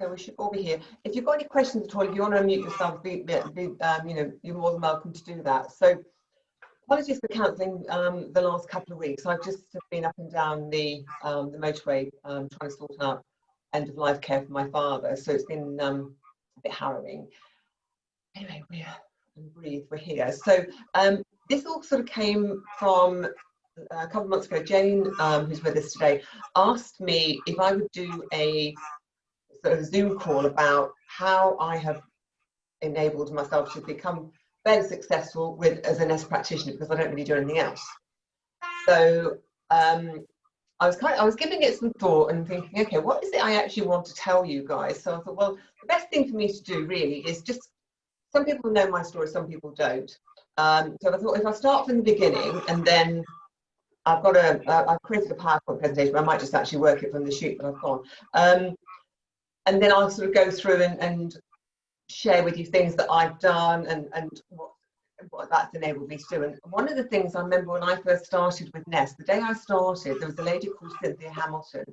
So we should all be here. If you've got any questions at all, if you want to unmute yourself, you're more than welcome to do that. So apologies for cancelling the last couple of weeks. I've just been up and down the motorway trying to sort out end of life care for my father. So it's been a bit harrowing. Anyway, we're here. So this all sort of came from a couple of months ago. Jane, who's with us today, asked me if I would do a sort of Zoom call about how I have enabled myself to become fairly successful as a NES practitioner, because I don't really do anything else. So I was giving it some thought and thinking, okay, what is it I actually want to tell you guys? So I thought, well, the best thing for me to do really is just, some people know my story, some people don't. So I thought if I start from the beginning, and then I've created a PowerPoint presentation, but I might just actually work it from the sheet that I've got. And then I'll sort of go through and share with you things that I've done and what that's enabled me to do. And one of the things I remember when I first started with NES, the day I started, there was a lady called Cynthia Hamilton,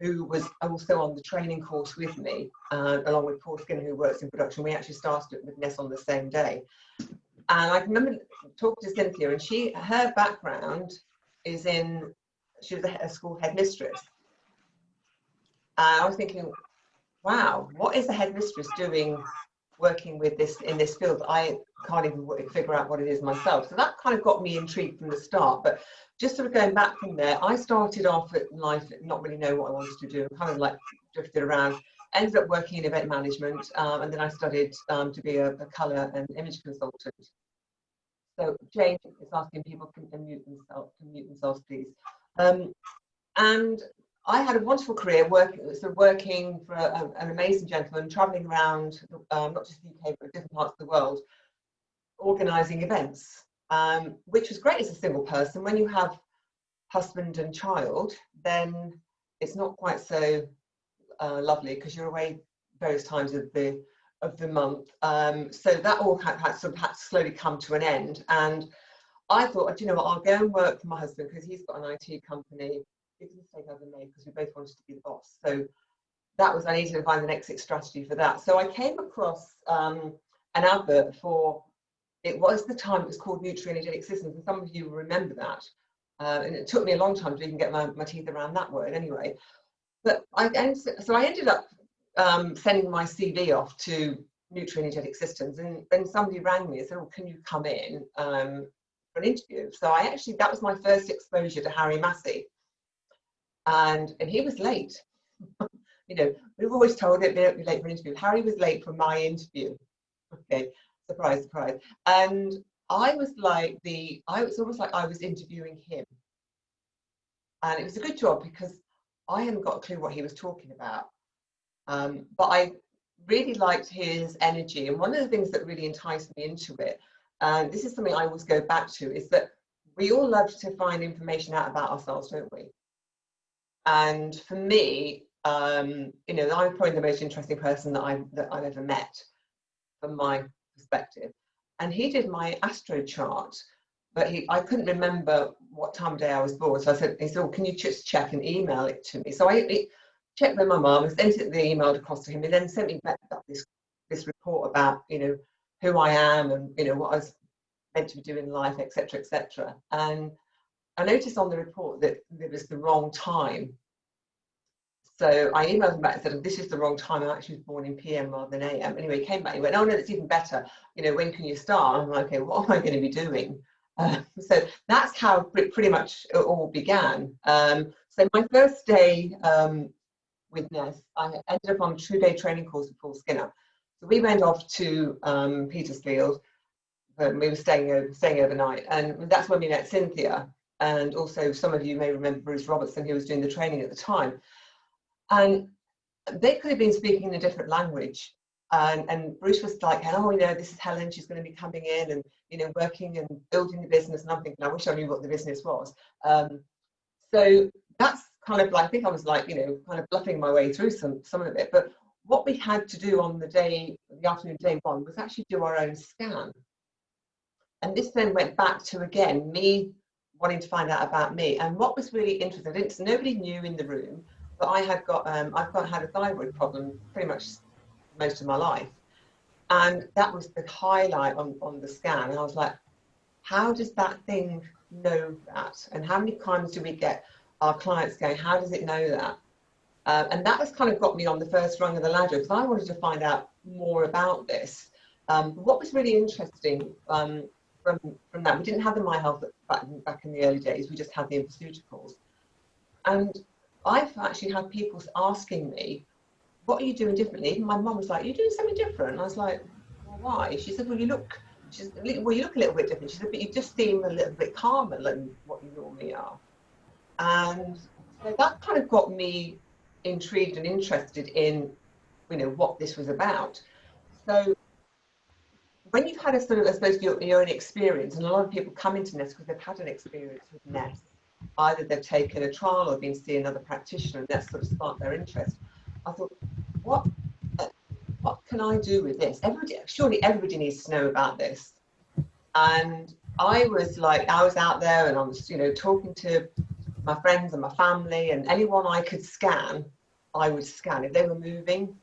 who was also on the training course with me, along with Paul Skinner, who works in production. We actually started it with NES on the same day. And I remember talking to Cynthia, and her background is she was a school headmistress. And I was thinking, wow, what is the headmistress doing working with this in this field? I can't even figure out what it is myself. So that kind of got me intrigued from the start. But just sort of going back from there, I started off at life not really knowing what I wanted to do, kind of like drifted around, ended up working in event management, and then I studied to be a colour and image consultant. So Jane is asking people to mute themselves, please. And I had a wonderful career working for an amazing gentleman, travelling around, not just the UK, but different parts of the world, organising events, which was great as a single person. When you have husband and child, then it's not quite so lovely, because you're away various times of the month. So that all had to slowly come to an end. And I thought, you know what, I'll go and work for my husband, because he's got an IT company. It's a mistake I've made, because we both wanted to be the boss. So I needed to find an exit strategy for that. So I came across an advert for, it was called NES Systems, and some of you will remember that. And it took me a long time to even get my teeth around that word anyway. But I ended up sending my CV off to NES Systems, and then somebody rang me and said, oh, can you come in for an interview? So that was my first exposure to Harry Massey. And he was late. You know, we've always told it, don't be late for an interview. Harry was late for my interview. Okay, surprise, surprise. And I was almost like I was interviewing him. And it was a good job, because I hadn't got a clue what he was talking about. But I really liked his energy. And one of the things that really enticed me into it, and this is something I always go back to, is that we all love to find information out about ourselves, don't we? And for me, you know, I'm probably the most interesting person that I've ever met, from my perspective. And he did my astro chart, but I couldn't remember what time of day I was born. So he said, oh, can you just check and email it to me? So I checked with my mum and sent the email across to him, and then sent me back this report about, you know, who I am, and, you know, what I was meant to be doing in life, etc., etc. And I noticed on the report that it was the wrong time. So I emailed him back and said, this is the wrong time. I actually was born in PM rather than AM. Anyway, he came back and he went, oh no, that's even better. You know, when can you start? I'm like, okay, what am I going to be doing? So that's how pretty much it all began. So my first day with NES, I ended up on a 2-day training course with Paul Skinner. So we went off to Petersfield, and we were staying overnight. And that's when we met Cynthia. And also, some of you may remember Bruce Robertson, who was doing the training at the time. And they could have been speaking in a different language. And Bruce was like, oh, you know, this is Helen, she's going to be coming in and, you know, working and building the business. And I'm thinking, I wish I knew what the business was. So that's kind of like, I think I was like, you know, kind of bluffing my way through some of it. But what we had to do on the afternoon, day one, was actually do our own scan. And this then went back to, again, me wanting to find out about me. And what was really interesting, nobody knew in the room but I've had a thyroid problem pretty much most of my life. And that was the highlight on the scan. And I was like, how does that thing know that? And how many times do we get our clients going, how does it know that? And that has kind of got me on the first rung of the ladder, because I wanted to find out more about this. What was really interesting from that, we didn't have the My Health back in the early days, we just had the infoceuticals. And I've actually had people asking me, what are you doing differently? Even my mum was like, you're doing something different. And I was like, well, why? She said, well, you look a little bit different. She said, but you just seem a little bit calmer than what you normally are. And so that kind of got me intrigued and interested in, you know, what this was about. So when you've had a sort of, I suppose, your own experience, and a lot of people come into NES because they've had an experience with NES. Either they've taken a trial or been seeing another practitioner, and that sort of sparked their interest. I thought, what can I do with this? Surely everybody needs to know about this. And I was out there, and I was, you know, talking to my friends and my family, and anyone I could scan, I would scan. If they were moving,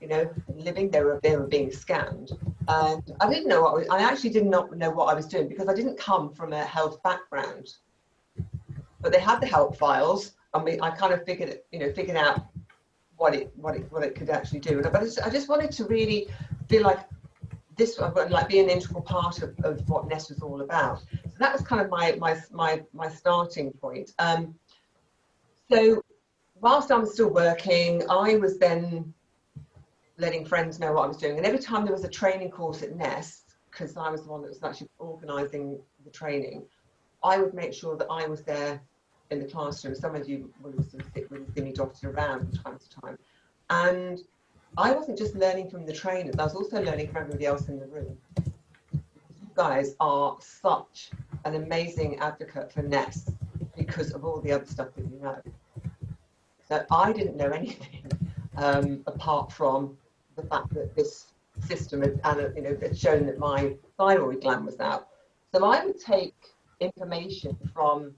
you know, living, they were being scanned. And I didn't know I actually did not know what I was doing, because I didn't come from a health background. But they had the help files, and I kind of figured out what it could actually do. But I just wanted to really feel like this, like, be an integral part of what NES was all about. So that was kind of my starting point. So whilst I was still working, I was then letting friends know what I was doing. And every time there was a training course at NES, because I was the one that was actually organising the training, I would make sure that I was there in the classroom. Some of you will sort of see me dotted around from time to time. And I wasn't just learning from the trainers, I was also learning from everybody else in the room. You guys are such an amazing advocate for NES because of all the other stuff that you know. So I didn't know anything apart from the fact that this system had shown that my thyroid gland was out. So I would take information from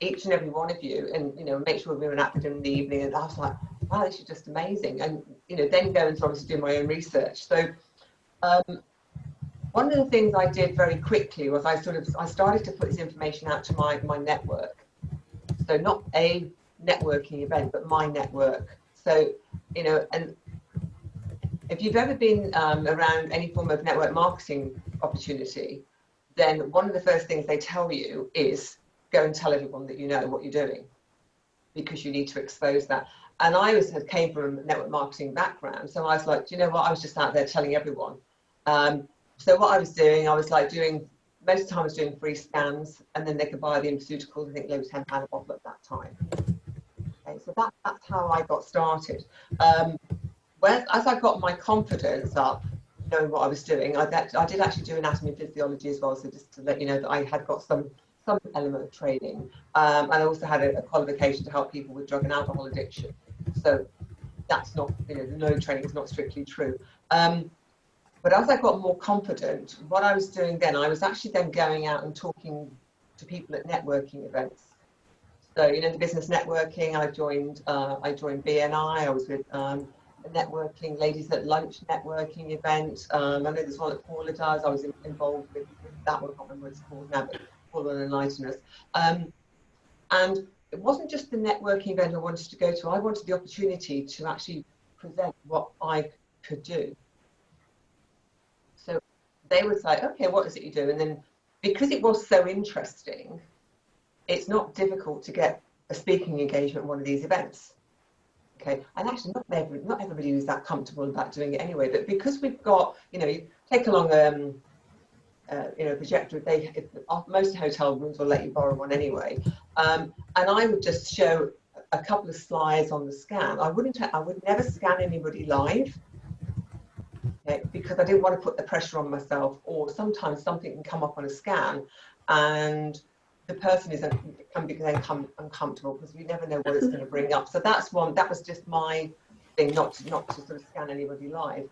each and every one of you, and, you know, make sure we were active in the evening. And I was like, wow, this is just amazing. And, you know, then go and obviously do my own research. So one of the things I did very quickly was I started to put this information out to my network. So not a networking event, but my network. So, you know, and if you've ever been around any form of network marketing opportunity, then one of the first things they tell you is go and tell everyone that you know what you're doing, because you need to expose that. And I came from a network marketing background, so I was like, do you know what? I was just out there telling everyone. So what I was doing, most of the time I was doing free scans, and then they could buy the infoceuticals. I think they were £10 a bottle at that time. Okay, so that's how I got started. As I got my confidence up, knowing what I was doing, I did actually do anatomy and physiology as well. So just to let you know that I had got some element of training. And I also had a qualification to help people with drug and alcohol addiction. So that's not, you know, no training is not strictly true. But as I got more confident, what I was doing then, I was actually then going out and talking to people at networking events. So, you know, the business networking, I joined BNI, I was with a networking, ladies at lunch networking event. I know there's one that Paula does, I was involved with that one, I can't remember what it's called now, but Paula will enlighten us. And it wasn't just the networking event I wanted to go to, I wanted the opportunity to actually present what I could do. So they would say, okay, what is it you do? And then, because it was so interesting, it's not difficult to get a speaking engagement at one of these events. Okay, and actually not everybody is that comfortable about doing it anyway, but because we've got, you know, you take along you know, projector, most hotel rooms will let you borrow one anyway, and I would just show a couple of slides on the scan. I would never scan anybody live, okay, because I didn't want to put the pressure on myself, or sometimes something can come up on a scan and the person can become uncomfortable, because we never know what it's going to bring up. So that was just my thing, not to sort of scan anybody live.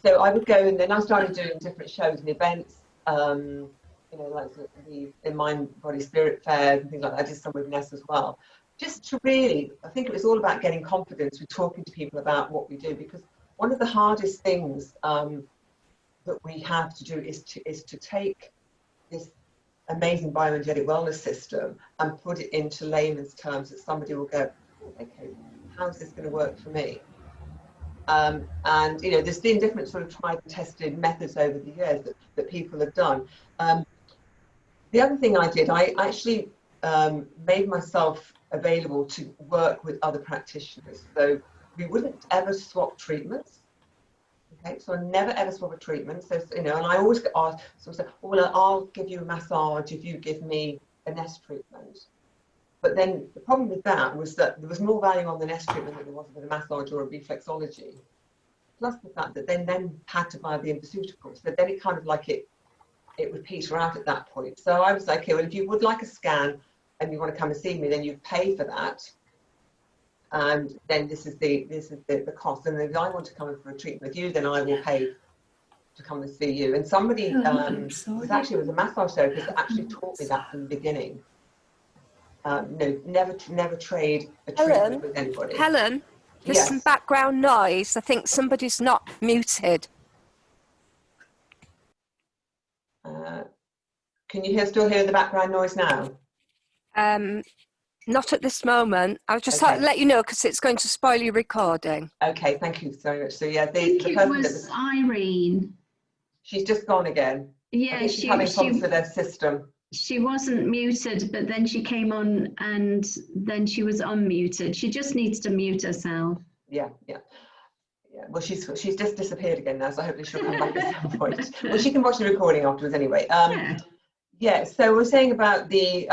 So I would go, and then I started doing different shows and events, you know, like the Mind, Body, Spirit fairs and things like that. I did some with NES as well. just to really, I think it was all about getting confidence with talking to people about what we do, because one of the hardest things that we have to do is to take this amazing bioenergetic wellness system and put it into layman's terms that somebody will go, oh, okay, how's this going to work for me? And you know, there's been different sort of tried and tested methods over the years that people have done. The other thing I did, I actually made myself available to work with other practitioners. So we wouldn't ever swap treatments. Okay, so I never ever swap a treatment. So, you know, and I always get asked, so I say, oh, well, I'll give you a massage if you give me a NES treatment. But then the problem with that was that there was more value on the NES treatment than there was with a massage or a reflexology. Plus the fact that they then had to buy the pharmaceuticals. So then it kind of like it would peter out at that point. So I was like, okay, well, if you would like a scan and you want to come and see me, then you pay for that. And then this is the cost. And if I want to come in for a treatment with you, then I will pay to come and see you. And somebody was a massage therapist that actually taught me that from the beginning. No, never trade a treatment with anybody. Helen, there's some background noise. I think somebody's not muted. Can you still hear the background noise now? Not at this moment. I'll just let you know because it's going to spoil your recording. Okay, thank you so much. So yeah, I think it was Irene. She's just gone again. Yeah, I think she's having problems with her system. She wasn't muted, but then she came on and then she was unmuted. She just needs to mute herself. Yeah. Well, she's just disappeared again now, so hopefully she'll come back at some point. Well, she can watch the recording afterwards anyway. So we're saying about the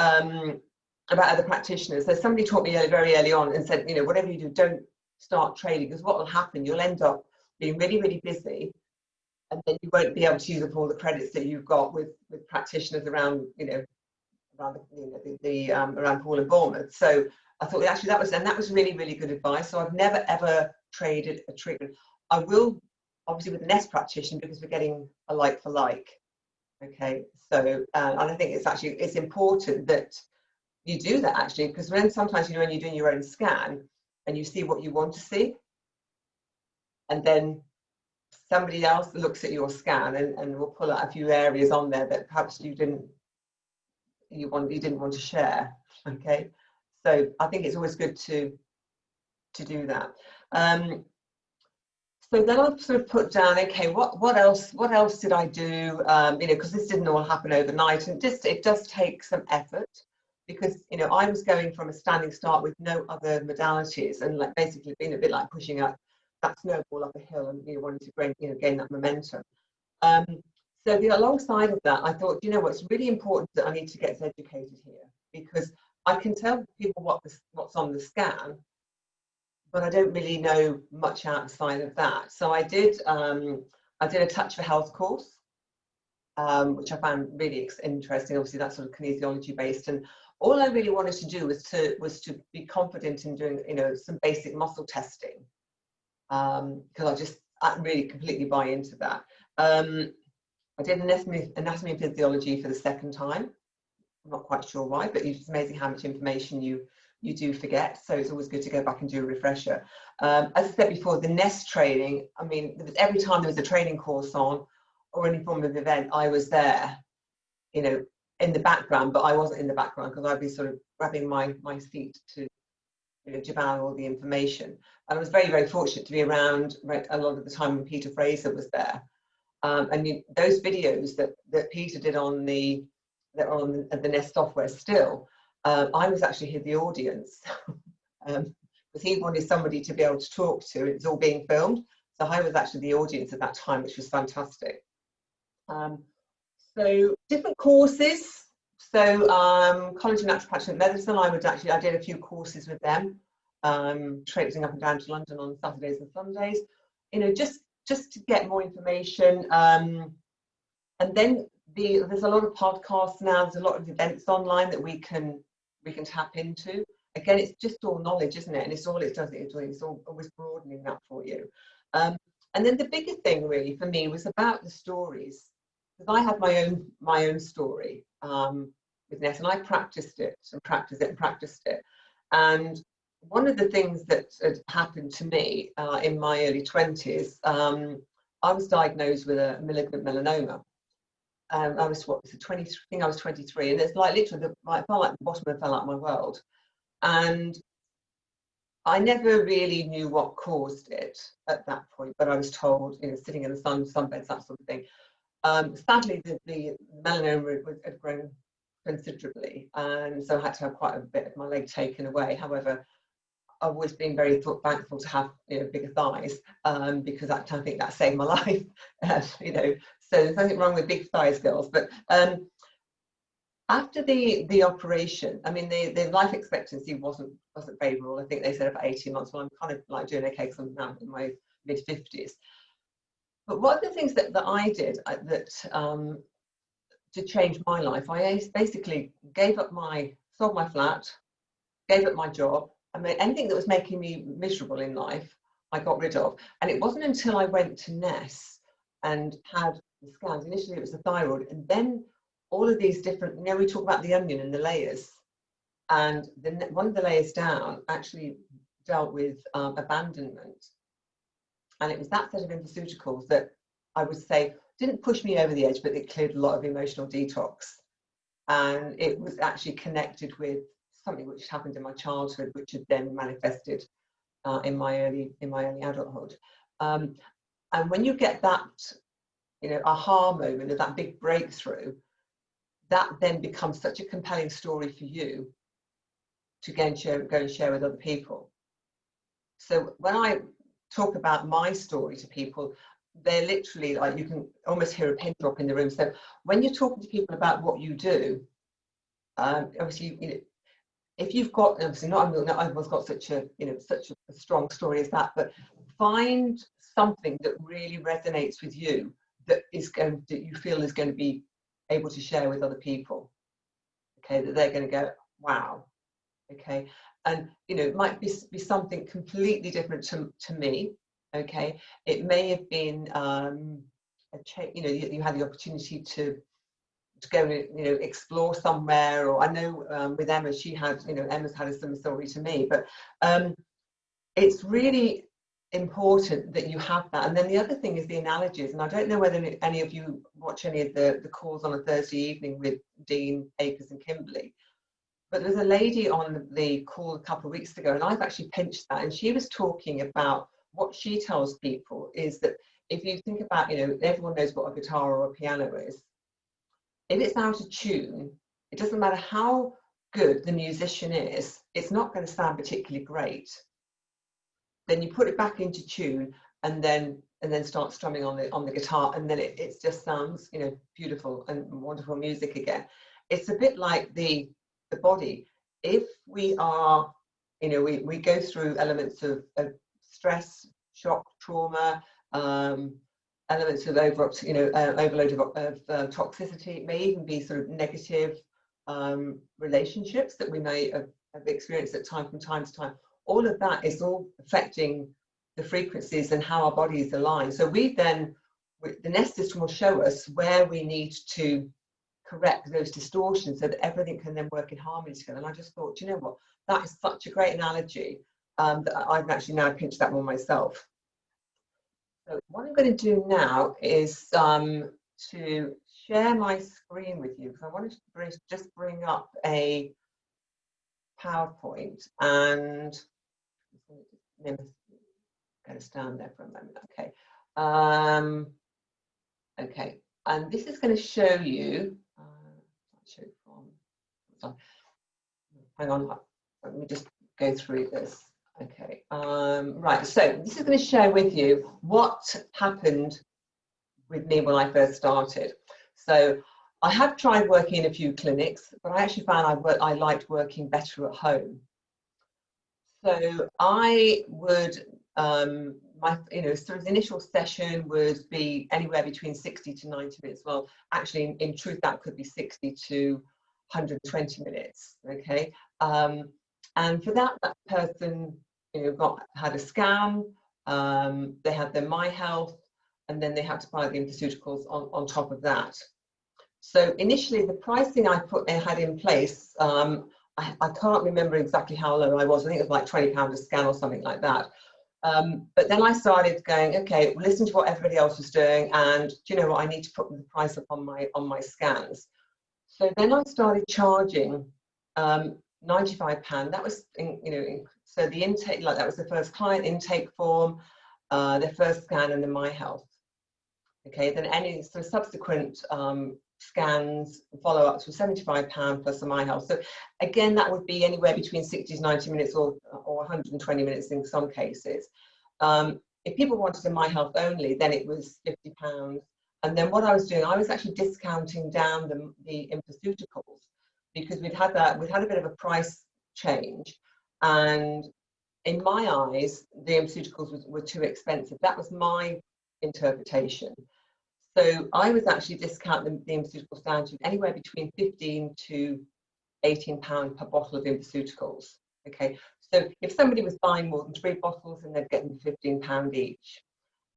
about other practitioners. So somebody taught me very early on and said, you know, whatever you do, don't start trading, because what will happen, you'll end up being really, really busy, and then you won't be able to use up all the credits that you've got with practitioners around, you know, around Paul and Bournemouth. So I thought actually that was really, really good advice. So I've never ever traded a treatment. I will obviously with the NES practitioner because we're getting a like for like. Okay, so and I think it's important that you do that actually, because when sometimes, you know, when you're doing your own scan and you see what you want to see, and then somebody else looks at your scan and will pull out a few areas on there that perhaps you didn't want to share. Okay, so I think it's always good to do that. So then I've sort of put down, okay, what else did I do? You know, because this didn't all happen overnight, and it does take some effort, because, you know, I was going from a standing start with no other modalities, and like basically being a bit like pushing up that snowball up a hill and, you know, wanting to gain that momentum. So alongside of that, I thought, you know what, it's really important that I need to get educated here, because I can tell people what's on the scan, but I don't really know much outside of that. So I did a Touch for Health course, which I found really interesting. Obviously, that's sort of kinesiology based, and all I really wanted to do was to be confident in doing, you know, some basic muscle testing, because I really completely buy into that. I did anatomy and physiology for the second time. I'm not quite sure why, but it's amazing how much information you do forget. So it's always good to go back and do a refresher. As I said before, the NES training, I mean, every time there was a training course on or any form of event, I was there, you know, in the background, but I wasn't in the background because I'd be sort of grabbing my seat to, you know, devour all the information. And I was very, very fortunate to be around a lot of the time when Peter Fraser was there. And those videos that Peter did on the NES software still, I was actually the audience, because he wanted somebody to be able to talk to. It was all being filmed, so I was actually the audience at that time, which was fantastic. So different courses. So College of Naturopathic Medicine, I did a few courses with them, traipsing up and down to London on Saturdays and Sundays, you know, just to get more information. And then there's a lot of podcasts now. There's a lot of events online that we can tap into. Again, it's just all knowledge, isn't it? And it's always broadening that for you. And then the bigger thing really for me was about the stories, because I had my own story with NES, and I practiced it and practiced it and practiced it. And one of the things that had happened to me in my early 20s, I was diagnosed with a malignant melanoma. I was, what was it, 20, I think I was 23, and it's like literally, I felt like the bottom fell out of my world. And I never really knew what caused it at that point, but I was told, you know, sitting in the sunbeds, that sort of thing. Sadly, the melanoma had grown considerably, and so I had to have quite a bit of my leg taken away. However, I've always been very thankful to have, you know, bigger thighs, because I think that saved my life. You know, so there's nothing wrong with big thighs, girls. But after the operation, I mean, the life expectancy wasn't favourable. I think they said about 18 months. Well, I'm kind of like doing okay because I'm now in my mid-50s. But one of the things that I did to change my life, I basically sold my flat, gave up my job. I mean, anything that was making me miserable in life, I got rid of. And it wasn't until I went to NES and had the scans. Initially, it was the thyroid, and then all of these different, you know, we talk about the onion and the layers. And one of the layers down actually dealt with abandonment. And it was that set of pharmaceuticals that I would say didn't push me over the edge, but it cleared a lot of emotional detox. And it was actually connected with something which happened in my childhood, which had then manifested in my early adulthood. And when you get that, you know, aha moment of that big breakthrough, that then becomes such a compelling story for you to go and share with other people. So when I talk about my story to people, they're literally like, you can almost hear a pin drop in the room. So when you're talking to people about what you do, obviously, you know, if you've got, obviously not everyone's got such a strong story as that, but find something that really resonates with you, that you feel is going to be able to share with other people. Okay, that they're going to go, wow. Okay, and you know, it might be something completely different to me. Okay, it may have been you know, you had the opportunity to go and, you know, explore somewhere, or I know with Emma, she had, you know, Emma's had a similar story to me, but it's really important that you have that. And then the other thing is the analogies, and I don't know whether any of you watch any of the calls on a Thursday evening with Dean, Akers and Kimberly, but there was a lady on the call a couple of weeks ago, and I've actually pinched that, and she was talking about what she tells people is that if you think about, you know, everyone knows what a guitar or a piano is. If it's out of tune, it doesn't matter how good the musician is, it's not going to sound particularly great. Then you put it back into tune and then start strumming on the guitar, and then it just sounds, you know, beautiful and wonderful music again. It's a bit like the body. If we are, you know, we go through elements of stress, shock, trauma, elements of overload of toxicity. It may even be sort of negative relationships that we may have experienced from time to time. All of that is all affecting the frequencies and how our bodies align. So the NES system will show us where we need to correct those distortions so that everything can then work in harmony together. And I just thought, you know what, that is such a great analogy that I've actually now pinched that one myself. So what I'm going to do now is to share my screen with you, because I wanted to just bring up a PowerPoint, and I'm going to stand there for a moment. Okay. Okay, and this is going to show you. Hang on, let me just go through this. Okay, right, so this is going to share with you what happened with me when I first started. So I have tried working in a few clinics, but I actually found I liked working better at home. So I would, sort of the initial session would be anywhere between 60 to 90 minutes. Well, actually, in truth, that could be 60 to 120 minutes, okay? And for that person, you know, had a scan, they had their My Health, and then they had to buy the pharmaceuticals on top of that. So initially, the pricing I had in place, I can't remember exactly how low I was. I think it was like £20 a scan or something like that. But then I started going, okay, listen to what everybody else was doing, and do you know what? I need to put the price up on my scans. So then I started charging £95. That was, so the intake, like that was the first client intake form, their first scan, and then my health. Okay, then any subsequent scans, follow-ups were £75 plus the my health. So again, that would be anywhere between 60 to 90 minutes or 120 minutes in some cases. If people wanted a my health only, then it was £50. And then what I was doing, I was actually discounting down the infoceuticals, because we'd had a bit of a price change, and in my eyes, the infoceuticals were too expensive. That was my interpretation. So I was actually discounting the infoceuticals down to anywhere between £15 to £18 per bottle of infoceuticals. Okay, so if somebody was buying more than 3 bottles, then they'd get them for £15 each.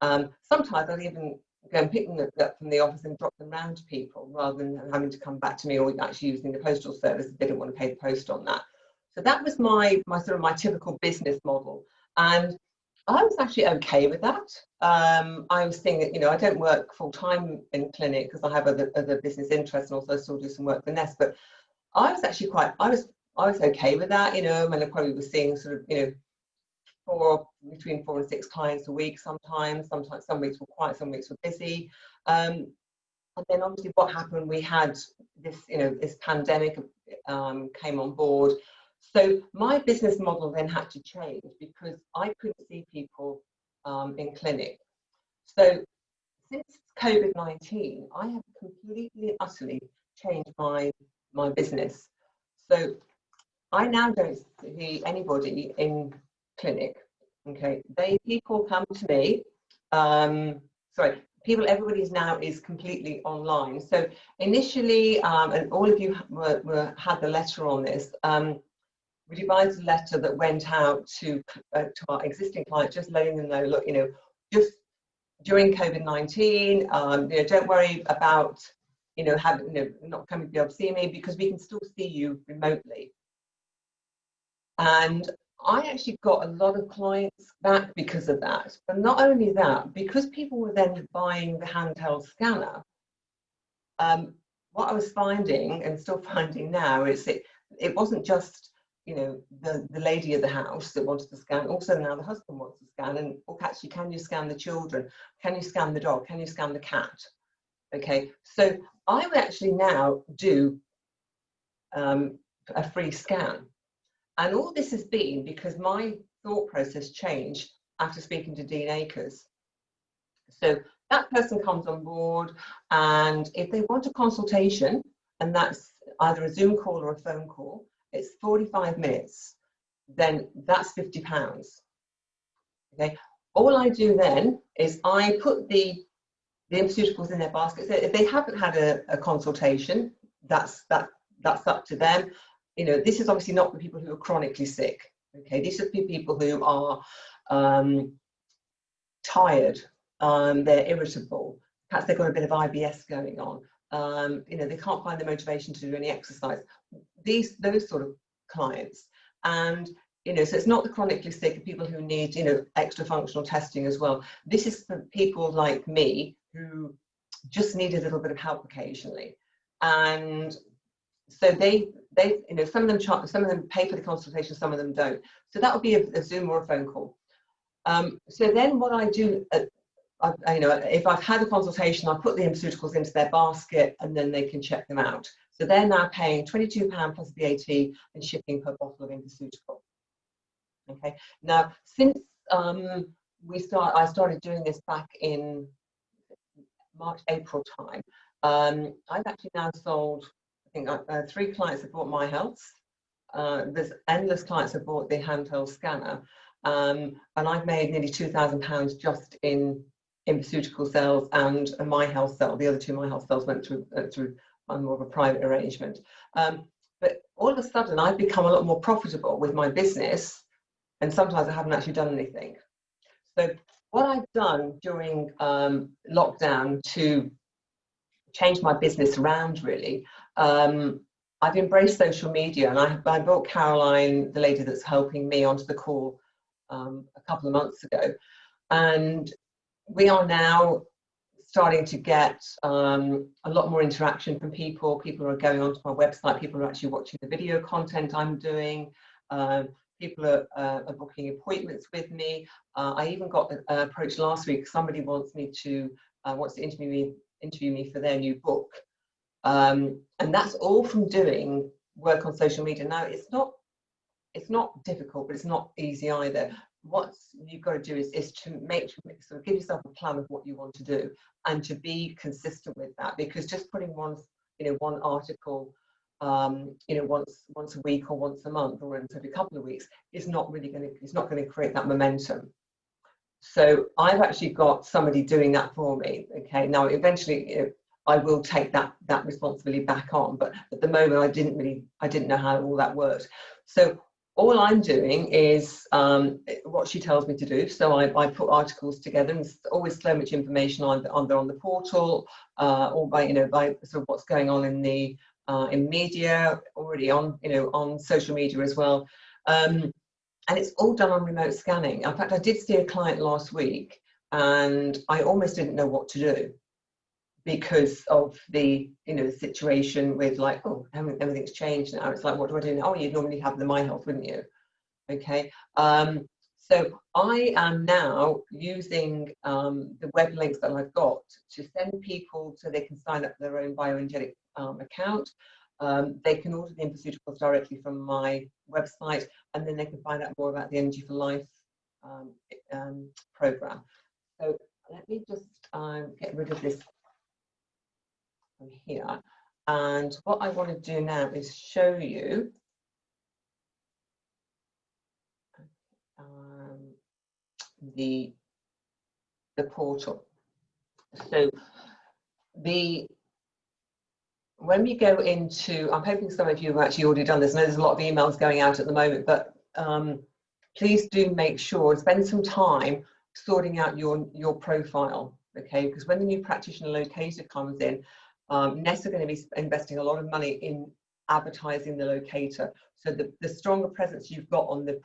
Sometimes I'd even go and pick them up from the office and drop them round to people, rather than having to come back to me, or actually using the postal service if they didn't want to pay the post on that. So that was my typical business model, and I was actually okay with that. I was thinking that, I don't work full time in clinic because I have other business interests, and also still do some work for NES. But I was actually I was okay with that. And I probably was seeing sort of between 4 and 6 clients a week. Sometimes some weeks were quiet, some weeks were busy. And then obviously what happened, we had this, this pandemic came on board. So my business model then had to change, because I couldn't see people in clinic. So since COVID-19, I have completely, utterly changed my business. So I now don't see anybody in clinic. Okay, people come to me. Everybody now is completely online. So initially, and all of you had the letter on this. We devised a letter that went out to our existing clients, just letting them know, look, just during COVID-19, don't worry about, not coming to be able to see me, because we can still see you remotely. And I actually got a lot of clients back because of that. But not only that, because people were then buying the handheld scanner, what I was finding, and still finding now, is it wasn't just the lady of the house that wanted to scan. Also now the husband wants to scan, and actually, can you scan the children? Can you scan the dog? Can you scan the cat? Okay, so I would actually now do a free scan. And all this has been because my thought process changed after speaking to Dean Akers. So that person comes on board, and if they want a consultation, and that's either a Zoom call or a phone call, it's 45 minutes, then that's £50. Okay. All I do then is I put the infoceuticals in their basket. So if they haven't had a consultation, that's up to them. This is obviously not for people who are chronically sick. Okay, these are people who are tired, they're irritable, perhaps they've got a bit of IBS going on. They can't find the motivation to do any exercise. Those sort of clients, and so it's not the chronically sick, people who need extra functional testing as well. This is for people like me who just need a little bit of help occasionally, and so they some of them pay for the consultation, some of them don't. So that would be a Zoom or a phone call. So then what I do, if I've had a consultation, I put the infoceuticals into their basket, and then they can check them out. So they're now paying £22 plus VAT and shipping per bottle of infoceutical. Okay. Now, since I started doing this back in March, April time, I've actually now sold, I think 3 clients have bought my health. There's endless clients have bought the handheld scanner. And I've made nearly £2,000 just in infoceutical sales and a my health sale. The other 2 my health sales went through more of a private arrangement. But all of a sudden, I've become a lot more profitable with my business, and sometimes I haven't actually done anything. So what I've done during lockdown to change my business around, really, I've embraced social media, and I brought Caroline, the lady that's helping me, onto the call a couple of months ago, and we are now starting to get a lot more interaction from people. People are going onto my website. People are actually watching the video content I'm doing. People are booking appointments with me. I even got approached last week. Somebody wants to interview me for their new book, and that's all from doing work on social media. Now, it's not difficult, but it's not easy either. What you've got to do is to sort of give yourself a plan of what you want to do, and to be consistent with that, because just putting one article once a week or once a month or once every couple of weeks is not going to create that momentum. So I've actually got somebody doing that for me. Okay, now eventually I will take that responsibility back on, but at the moment I didn't know how all that worked. So all I'm doing is what she tells me to do. So I put articles together, and there's always so much information on the portal, or by sort of what's going on in media, already on social media as well. And it's all done on remote scanning. In fact, I did see a client last week, and I almost didn't know what to do, because of the situation with, like, oh, everything's changed now. It's like, what do I do now? Oh, you'd normally have the My Health, wouldn't you? Okay. So I am now using the web links that I've got to send people so they can sign up their own bioenergetic account. They can order the nutraceuticals directly from my website, and then they can find out more about the Energy for Life program. So let me just get rid of this from here, and what I want to do now is show you the portal. So when we go into, I'm hoping some of you have actually already done this. I know there's a lot of emails going out at the moment, but please do make sure and spend some time sorting out your profile, okay? Because when the new practitioner locator comes in, NES are going to be investing a lot of money in advertising the locator. So the stronger presence you've got on the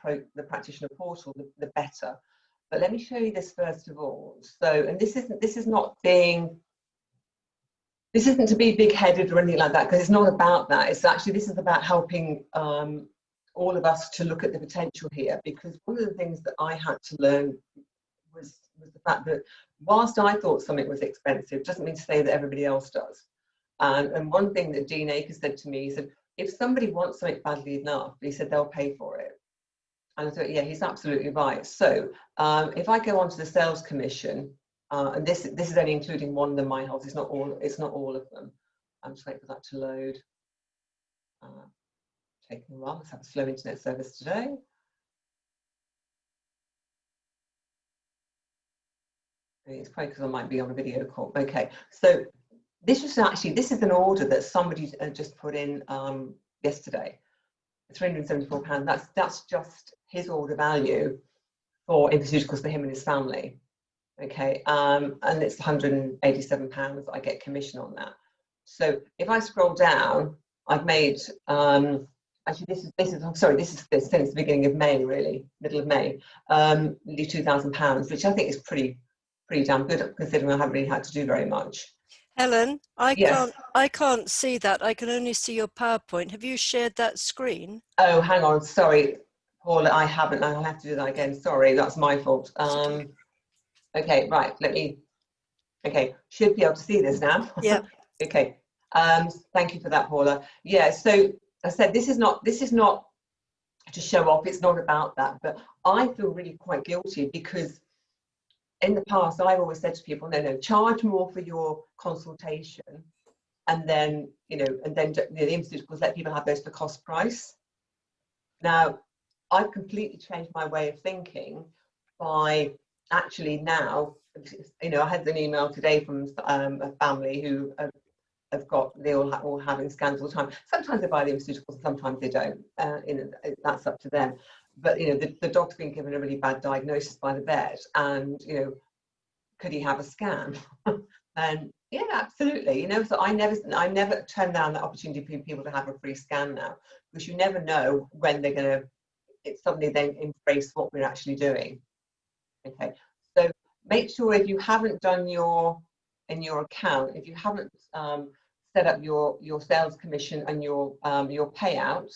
practitioner portal, the better. But let me show you this first of all. So, and this isn't to be big-headed or anything like that, because it's not about that. It's actually, this is about helping all of us to look at the potential here, because one of the things that I had to learn was the fact that whilst I thought something was expensive, doesn't mean to say that everybody else does. And one thing that Dean Akers said to me, he said, if somebody wants something badly enough, he said, they'll pay for it. And I thought, yeah, he's absolutely right. So if I go on to the sales commission, and this is only including one of the My Health, it's not all of them. I'm just waiting for that to load. Taking a while, let's have a slow internet service today. It's probably because I might be on a video call. Okay, so this is an order that somebody just put in yesterday. £374. That's just his order value for nutraceuticals for him and his family. Okay, and it's £187 I get commission on that. So if I scroll down, I've made actually this is since the beginning of May, really, middle of May, nearly £2,000, which I think is pretty damn good, considering I haven't really had to do very much. Helen, Yes. I can't see that. I can only see your PowerPoint. Have you shared that screen? Oh, hang on, sorry, Paula, I haven't. I'll have to do that again. Sorry, that's my fault. Okay, right. Okay, should be able to see this now. Yeah. Okay. Thank you for that, Paula. Yeah. So I said this is not to show off. It's not about that. But I feel really quite guilty, because in the past I've always said to people, no, charge more for your consultation, and then the nutraceuticals, let people have those for cost price. Now I've completely changed my way of thinking by actually now, I had an email today from a family who they're all having scans all the time. Sometimes they buy the nutraceuticals, sometimes they don't. That's up to them. But the dog's been given a really bad diagnosis by the vet, and could he have a scan? And yeah, absolutely. You know, so I never turn down that opportunity for people to have a free scan now, because you never know when they're going to, it's suddenly they embrace what we're actually doing. Okay, so make sure if you haven't done in your account, if you haven't set up your sales commission and your payout,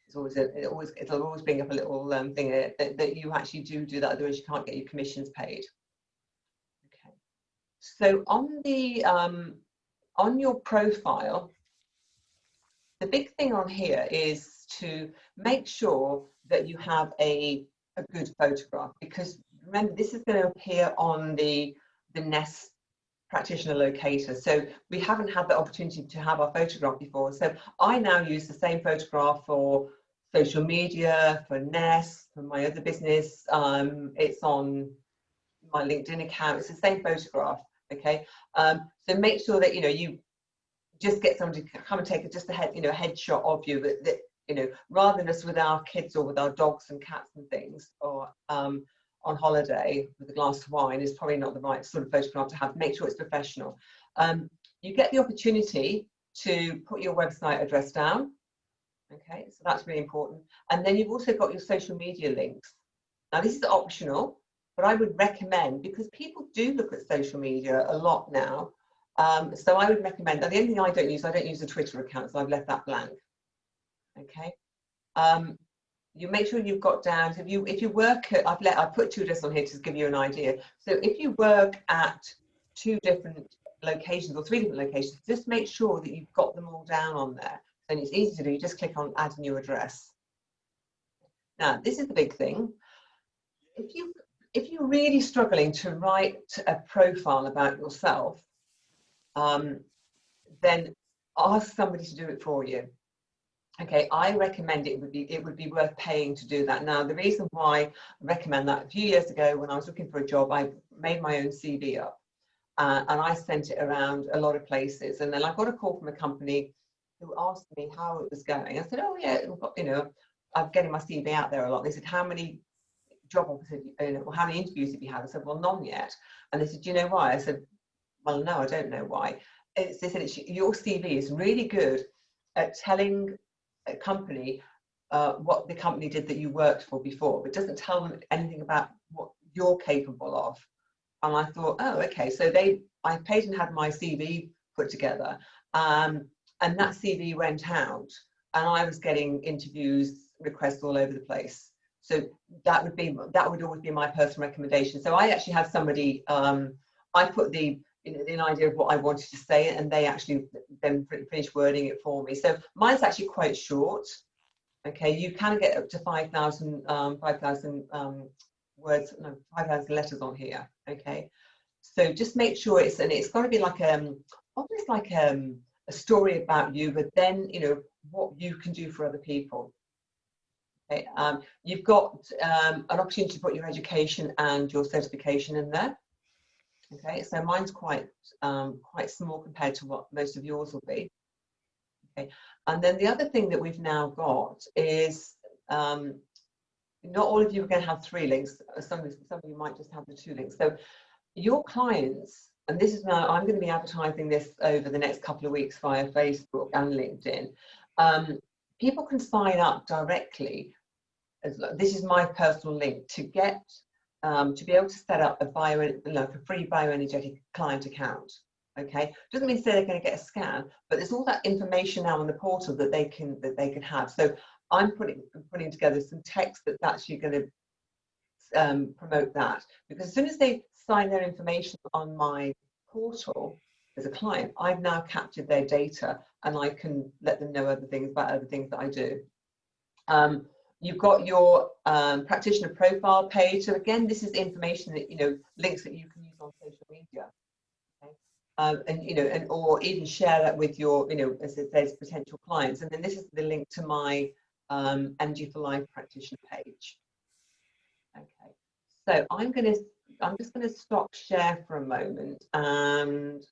it's always it'll always bring up a little thing that you actually do that, otherwise you can't get your commissions paid. Okay, so on your profile, the big thing on here is to make sure that you have a good photograph, because remember, this is going to appear on the NES practitioner locator. So we haven't had the opportunity to have our photograph before. So I now use the same photograph for social media, for NES, for my other business. It's on my LinkedIn account. It's the same photograph. Okay. So make sure that, you know, you just get somebody to come and take just a headshot of you, that you know, rather than us with our kids or with our dogs and cats and things, or on holiday with a glass of wine, is probably not the right sort of photograph to have. Make sure it's professional. You get the opportunity to put your website address down. Okay, so that's really important. And then you've also got your social media links. Now this is optional, but I would recommend, because people do look at social media a lot now. So I would recommend, and the only thing I don't use a Twitter account, so I've left that blank. Okay. You make sure you've got down, if you work at, I've put 2 addresses on here to give you an idea. So if you work at 2 different locations or 3 different locations, just make sure that you've got them all down on there. And it's easy to do. You just click on add a new address. Now, this is the big thing. If you're really struggling to write a profile about yourself, then ask somebody to do it for you. Okay, I recommend it would be worth paying to do that. Now, the reason why I recommend that, a few years ago when I was looking for a job, I made my own CV up and I sent it around a lot of places. And then I got a call from a company who asked me how it was going. I said, oh yeah, you know, I'm getting my CV out there a lot. They said, how many job offers have you, or how many interviews have you had? I said, well, none yet. And they said, do you know why? I said, well, no, I don't know why. They said, your CV is really good at telling a company what the company did that you worked for before, but doesn't tell them anything about what you're capable of. And I thought, oh, okay. So I paid and had my CV put together, and that CV went out, and I was getting interviews requests all over the place. So that would always be my personal recommendation. So I actually had somebody, I put an idea of what I wanted to say, and they actually then finished wording it for me. So mine's actually quite short. Okay, you can get up to 5,000 words, no, 5,000 letters on here. Okay, so just make sure it's got to be like almost like a story about you, but then, you know, what you can do for other people. Okay, you've got an opportunity to put your education and your certification in there. Okay, so mine's quite small compared to what most of yours will be. Okay, and then the other thing that we've now got is not all of you are going to have 3 links. Some of you might just have the 2 links. So your clients, and this is now, I'm going to be advertising this over the next couple of weeks via Facebook and LinkedIn. People can sign up directly. This is my personal link to get to be able to set up a free bioenergetic client account. Okay, doesn't mean to say they're going to get a scan, but there's all that information now on the portal that they can have. So I'm putting together some text that's actually going to promote that, because as soon as they sign their information on my portal as a client, I've now captured their data, and I can let them know other things that I do. You've got your practitioner profile page. So again, this is information that, you know, links that you can use on social media. Okay? And, you know, or even share that with your, you know, as it says, potential clients. And then this is the link to my Energy for Life practitioner page. Okay. So I'm just going to stop share for a moment and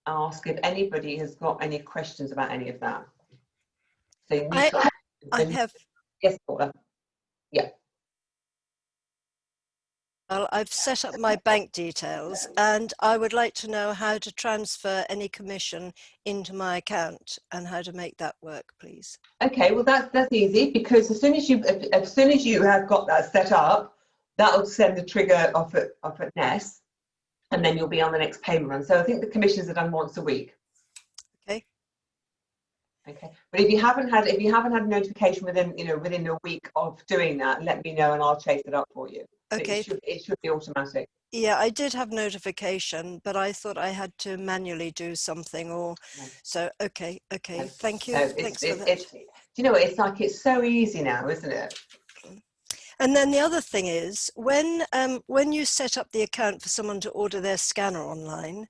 ask if anybody has got any questions about any of that. So I have. Yes, Paula. Yeah. Well, I've set up my bank details and I would like to know how to transfer any commission into my account and how to make that work, please. Okay, well that's easy, because as soon as you have got that set up, that'll send the trigger off at NES, and then you'll be on the next payment run. So I think the commissions are done once a week. Okay. Okay, but if you haven't had notification within a week of doing that, let me know and I'll chase it up for you. Okay. It should be automatic. Yeah, I did have notification, but I thought I had to manually do something, or No. so. Okay, No. thank you. No, Thanks for that. do you know what, it's like, it's so easy now, isn't it? And then the other thing is, when you set up the account for someone to order their scanner online,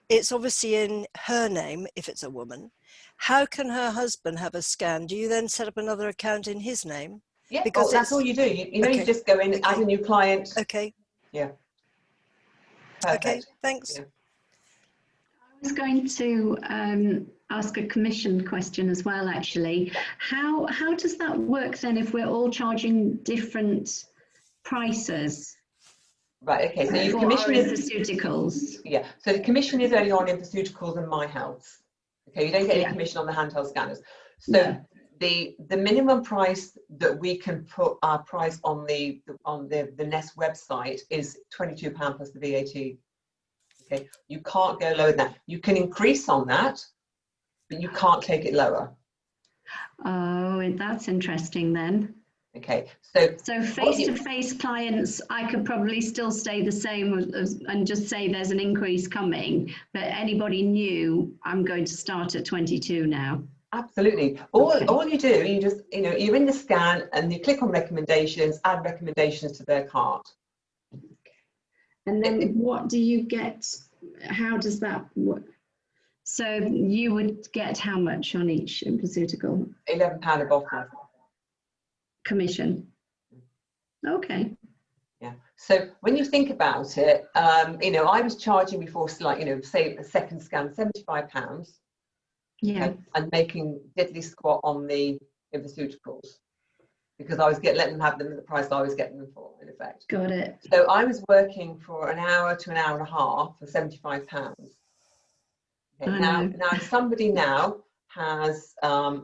it's obviously in her name if it's a woman. How can her husband have a scan? Do you then set up another account in his name? Yeah, Because that's all you do. You okay. you just go in, add a new client. Okay. Yeah. Perfect. Okay, thanks. Yeah. I was going to ask a commission question as well, actually. How does that work then if we're all charging different prices? Right, okay, so your for commission our is, pharmaceuticals. yeah, so the commission is only on pharmaceuticals and My Health. Okay, you don't get any Yeah. commission on the handheld scanners. So No. the minimum price that we can put our price on the NES website is £22 plus the VAT. Okay, you can't go lower than that. You can increase on that, but you can't take it lower. Oh, that's interesting then. Okay, so face-to-face clients, I could probably still stay the same and just say there's an increase coming, but anybody new, I'm going to start at 22 now. absolutely. All you do, you just, you're in the scan and you click on recommendations, add recommendations to their cart. And then what do you get? How does that work? So you would get how much on each pharmaceutical? £11 a bottle. Commission. Okay. Yeah. So when you think about it, I was charging before, like, say a second scan, £75. Yeah. Okay, and making diddly squat on the pharmaceuticals, because I was letting them have them at the price I was getting them for, in effect. Got it. So I was working for an hour to an hour and a half for £75. Okay, now if somebody now has a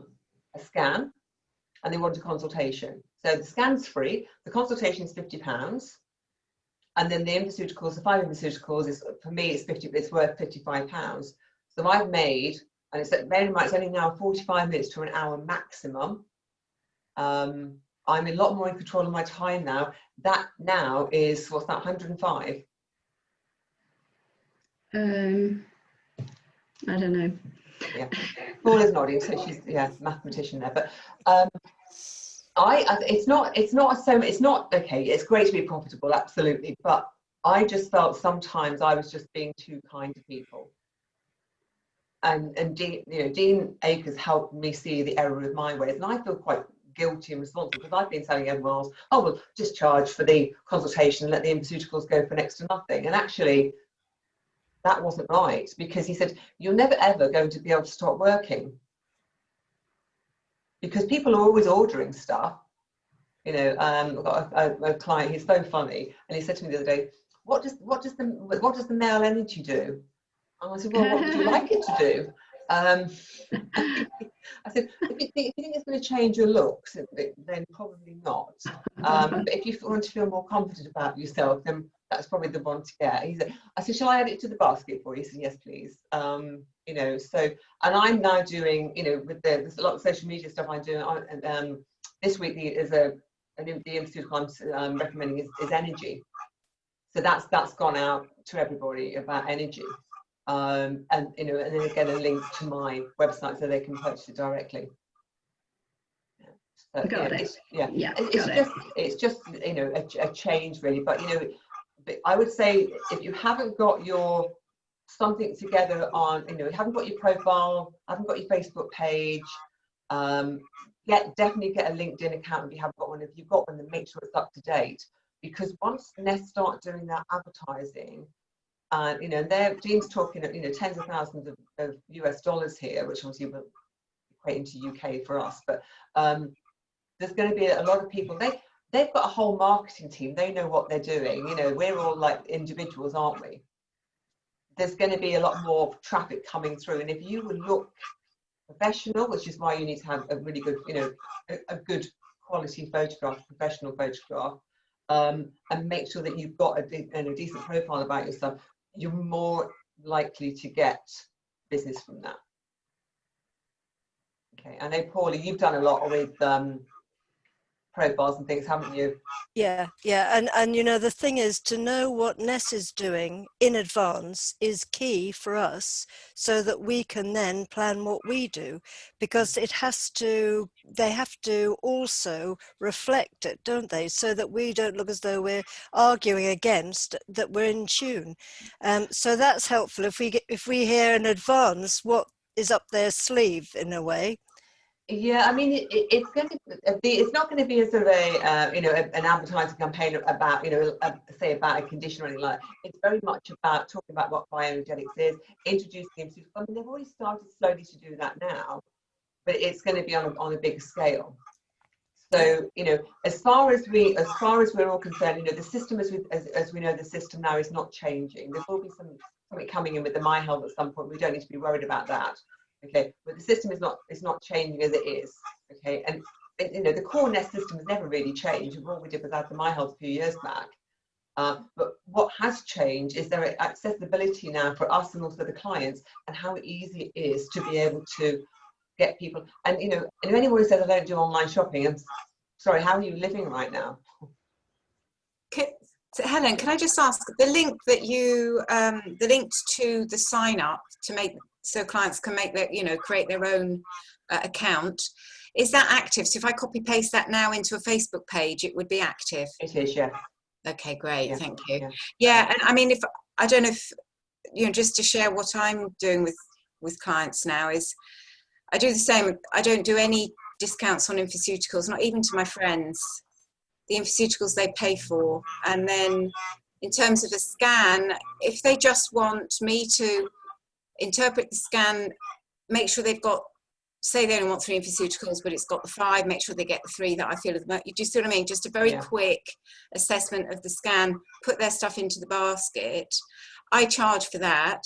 scan and they want a consultation, so the scan's free, the consultation is £50, and then the pharmaceuticals, the 5 pharmaceuticals, is, for me, it's worth £55. So I've made, and it's only now 45 minutes to an hour maximum. I'm a lot more in control of my time now. That now is, what's that, 105? I don't know. Yeah, Paul is nodding, so she's, yeah, mathematician there. But it's not okay. It's great to be profitable, absolutely. But I just felt sometimes I was just being too kind to people. And Dean Akers helped me see the error of my ways, and I feel quite guilty and responsible, because I've been telling everyone else, oh well, just charge for the consultation and let the pharmaceuticals go for next to nothing. And actually, that wasn't right, because he said you're never ever going to be able to stop working, because people are always ordering stuff. I've got a client, he's so funny, and he said to me the other day, what does the male energy do? And I said, well, what would you like it to do? I said, if you think it's going to change your looks, then probably not. But if you want to feel more confident about yourself, then that's probably the one to get. I said, shall I add it to the basket for you? He said, yes, please. So, and I'm now doing, with there's a lot of social media stuff I'm doing. This week the pharmaceutical I'm recommending is energy. So that's gone out to everybody about energy. And then again, a link to my website so they can purchase it directly. So, Got it. It's just a change really. But but I would say, if you haven't got your something together on, you haven't got your profile, haven't got your Facebook page, definitely get a LinkedIn account if you haven't got one. If you've got one, then make sure it's up to date, because once NES start doing that advertising, and Dean's talking tens of thousands of US dollars here, which obviously will equate into UK for us, but there's going to be a lot of people. they've got a whole marketing team. They know what they're doing. You know, we're all like individuals, aren't we? There's going to be a lot more traffic coming through, and if you would look professional, which is why you need to have a really good, you know, a good quality photograph, professional photograph, and make sure that you've got a decent profile about yourself, you're more likely to get business from that. Okay, I know, Paula, you've done a lot with profiles and things, haven't you? Yeah, and you know, the thing is, to know what NES is doing in advance is key for us, so that we can then plan what we do, because they have to also reflect it, don't they, so that we don't look as though we're arguing against, that we're in tune. So that's helpful if we hear in advance what is up their sleeve, in a way. Yeah, I mean, it's going to be, it's not going to be a sort of a, you know, an advertising campaign about, you know, say about a condition or anything like that. It's very much about talking about what bioenergetics is, introducing them to, I mean, they've already started slowly to do that now, but it's going to be on a bigger scale. So, you know, as far as we're all concerned, you know, the system as we know, the system now is not changing. There will be something coming in with the My Health at some point. We don't need to be worried about that. Okay, but the system is not changing as it is. Okay, and you know, the core NES system has never really changed. What we did was add the My Health a few years back. But what has changed is there accessibility now for us and also the clients, and how easy it is to be able to get people. And you know, and if anyone says I don't do online shopping, I'm sorry, how are you living right now? Helen, can I just ask, the link that you, the link to the sign up to make, so clients can make their, you know, create their own account, is that active? So if I copy paste that now into a Facebook page, it would be active? It is, yeah. Okay, great, Yeah. thank you. Yeah. Yeah, and I mean, if I don't know if, you know, just to share what I'm doing with clients now is, I do the same. I don't do any discounts on infoceuticals, not even to my friends. The infoceuticals they pay for. And then in terms of a scan, if they just want me to interpret the scan, make sure they've got, say they only want 3 infoceuticals, but it's got the 5, make sure they get the 3 that I feel are the most, you see what I mean? Just a very quick assessment of the scan, put their stuff into the basket. I charge for that.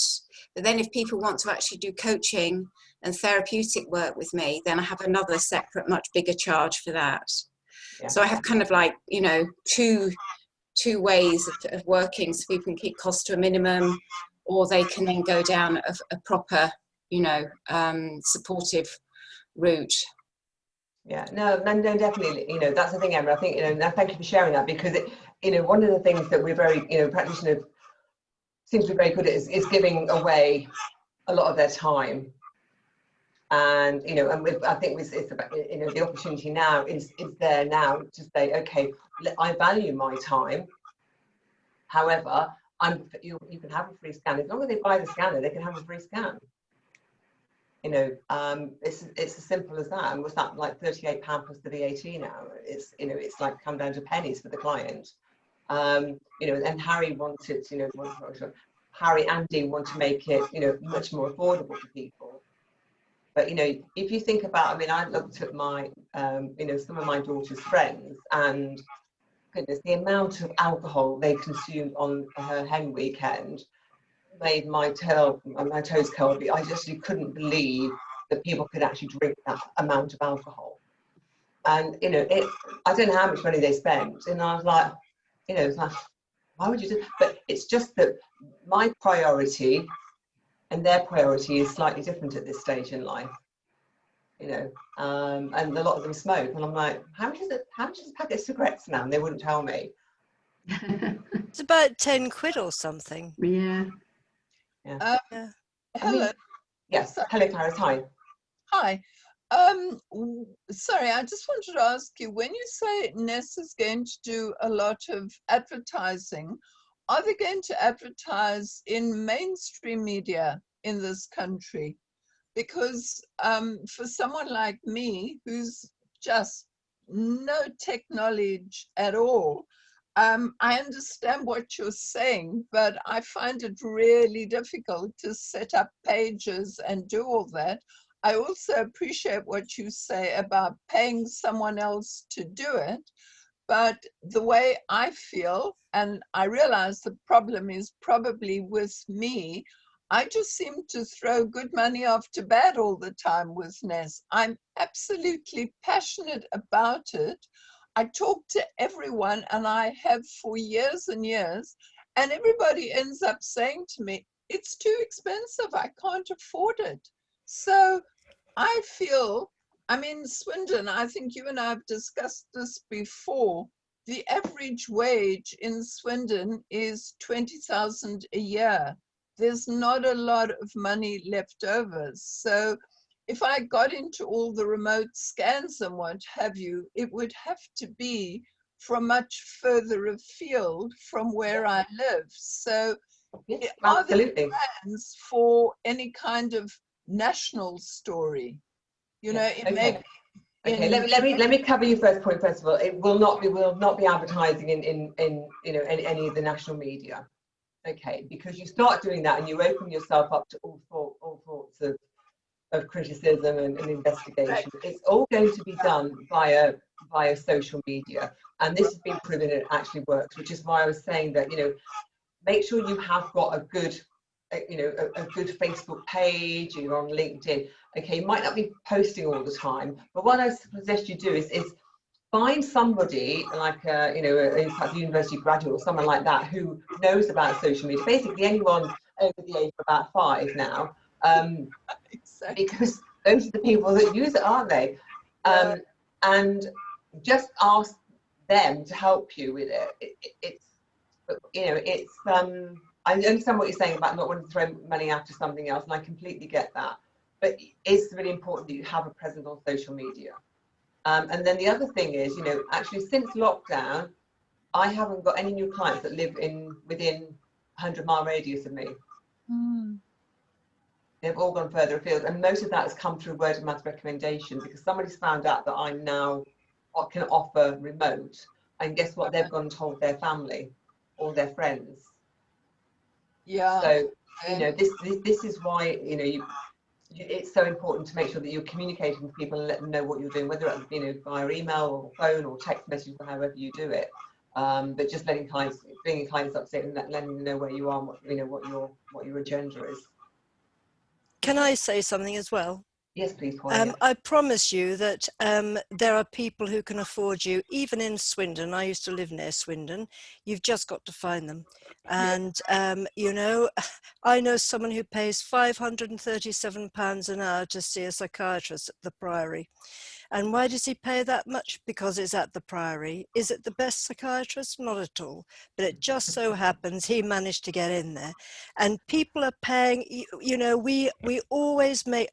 But then if people want to actually do coaching and therapeutic work with me, then I have another separate, much bigger charge for that. Yeah. So I have kind of like, you know, two ways of working, so people can keep costs to a minimum, or they can then go down a proper, you know, supportive route. Yeah, no, definitely, you know, that's the thing, Emma. I think, you know, thank you for sharing that, because it, you know, one of the things that we're very, you know, practitioners seems to be very good at is giving away a lot of their time. And you know, and I think it's about, you know, the opportunity now is there now to say, okay, I value my time. However, you can have a free scan as long as they buy the scanner. They can have a free scan. You know, it's as simple as that. And was that like £38 plus the VAT now? It's, you know, it's like come down to pennies for the client. You know, and Harry wanted, you know, Harry and Dean want to make it, you know, much more affordable for people. But, you know, if you think about, I mean, I looked at my, you know, some of my daughter's friends, and goodness, the amount of alcohol they consumed on her hen weekend made my toes curl. I just couldn't believe that people could actually drink that amount of alcohol. And, you know, I don't know how much money they spent. And I was like, you know, it's like, why would you do? But it's just that my priority and their priority is slightly different at this stage in life, you know, and a lot of them smoke, and I'm like, how much is a packet of cigarettes now? And they wouldn't tell me. It's about 10 quid or something. Yeah. Yeah. Helen. Yes. Hello, Clarice. Hi. Hi. Sorry, I just wanted to ask you, when you say NES is going to do a lot of advertising, are they going to advertise in mainstream media in this country? Because for someone like me, who's just no tech knowledge at all, I understand what you're saying, but I find it really difficult to set up pages and do all that. I also appreciate what you say about paying someone else to do it, but the way I feel, and I realize the problem is probably with me, I just seem to throw good money after bad all the time with NES. I'm absolutely passionate about it. I talk to everyone, and I have for years and years, and everybody ends up saying to me, it's too expensive, I can't afford it. So I feel, I mean, Swindon, I think you and I have discussed this before. The average wage in Swindon is 20,000 a year. There's not a lot of money left over. So if I got into all the remote scans and what have you, it would have to be from much further afield from where I live. So Yes, are there absolutely. plans for any kind of national story? You know, it may Okay. Okay, let me cover your first point first of all. It will not be, we will not be advertising in you know, any of the national media. Okay, because you start doing that and you open yourself up to all sorts of criticism and investigation. It's all going to be done via social media, and this has been proven it actually works, which is why I was saying that, you know, make sure you have got a good, you know, a good Facebook page, you're on LinkedIn. Okay, you might not be posting all the time, but what I suggest you do is find somebody like a, you know, a university graduate or someone like that who knows about social media. Basically, anyone over the age of about 5 now, exactly. because those are the people that use it, aren't they? And just ask them to help you with it. It's, you know, it's I understand what you're saying about not wanting to throw money after something else, and I completely get that. But it's really important that you have a presence on social media. And then the other thing is, you know, actually since lockdown, I haven't got any new clients that live within 100-mile radius of me. They've all gone further afield, and most of that has come through word of mouth recommendation, because somebody's found out that I'm now can offer remote, and guess what? They've gone and told their family or their friends. Yeah. So you know, this is why, you know, it's so important to make sure that you're communicating with people and let them know what you're doing, whether it's, you know, via email or phone or text message or however you do it. But just bringing clients up to date and letting them know where you are, and what, you know, what your agenda is. Can I say something as well? Yes, please, Paula. I promise you that there are people who can afford you, even in Swindon. I used to live near Swindon. You've just got to find them. And, you know, I know someone who pays £537 an hour to see a psychiatrist at the Priory. And why does he pay that much? Because it's at the Priory. Is it the best psychiatrist? Not at all. But it just so happens he managed to get in there. And people are paying, you know, we always make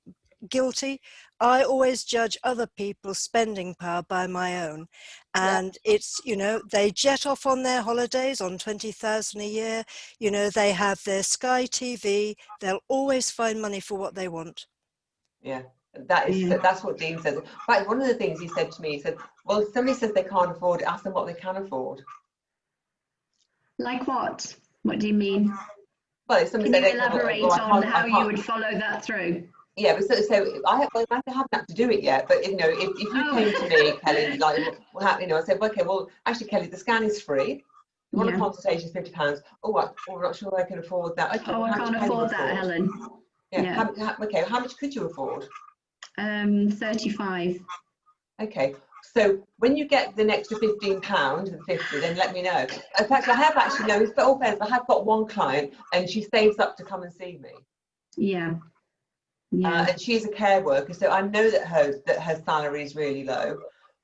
guilty. I always judge other people's spending power by my own. And it's, you know, they jet off on their holidays on 20,000 a year. You know, they have their Sky TV. They'll always find money for what they want. Yeah, that's what Dean says. In fact, one of the things he said to me, he said, well, if somebody says they can't afford it, ask them what they can afford. Like what? What do you mean? Well, if somebody Can said you they can't, elaborate well, on how you would follow that through? Yeah, but so I haven't had to do it yet. But you know, if you came to me, Kelly, like, you know, I said, okay, well, actually, Kelly, the scan is free. You want a consultation, £50. Oh, I'm not sure I can afford that. Okay, oh, well, I can't afford that, Helen. Yeah. Okay, how much could you afford? 35. Okay, so when you get the extra £15 and 50, then let me know. In fact, I have actually, no, for all fairness, I have got one client, and she saves up to come and see me. Yeah. And she's a care worker, so I know that her salary is really low.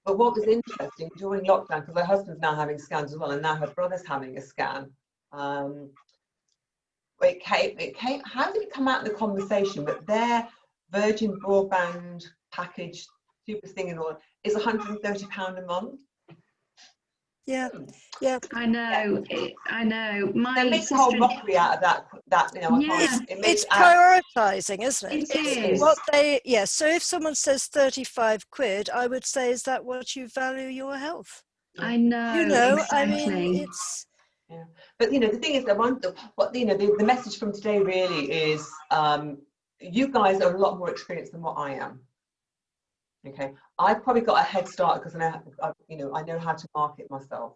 But what was interesting during lockdown, because her husband's now having scans as well, and now her brother's having a scan. It came. How did it come out in the conversation? But their Virgin broadband package, super thing and all, is £130 a month. Yeah. I know. I know. My That makes sister, a whole mockery out of that. You know, it's prioritizing, isn't it? It is. What they, So if someone says 35 quid, I would say, is that what you value your health? I know. You know, exactly. I mean, it's. Yeah, but you know, the thing is, the message from today really is, you guys are a lot more experienced than what I am. Okay, I've probably got a head start because I know how to market myself.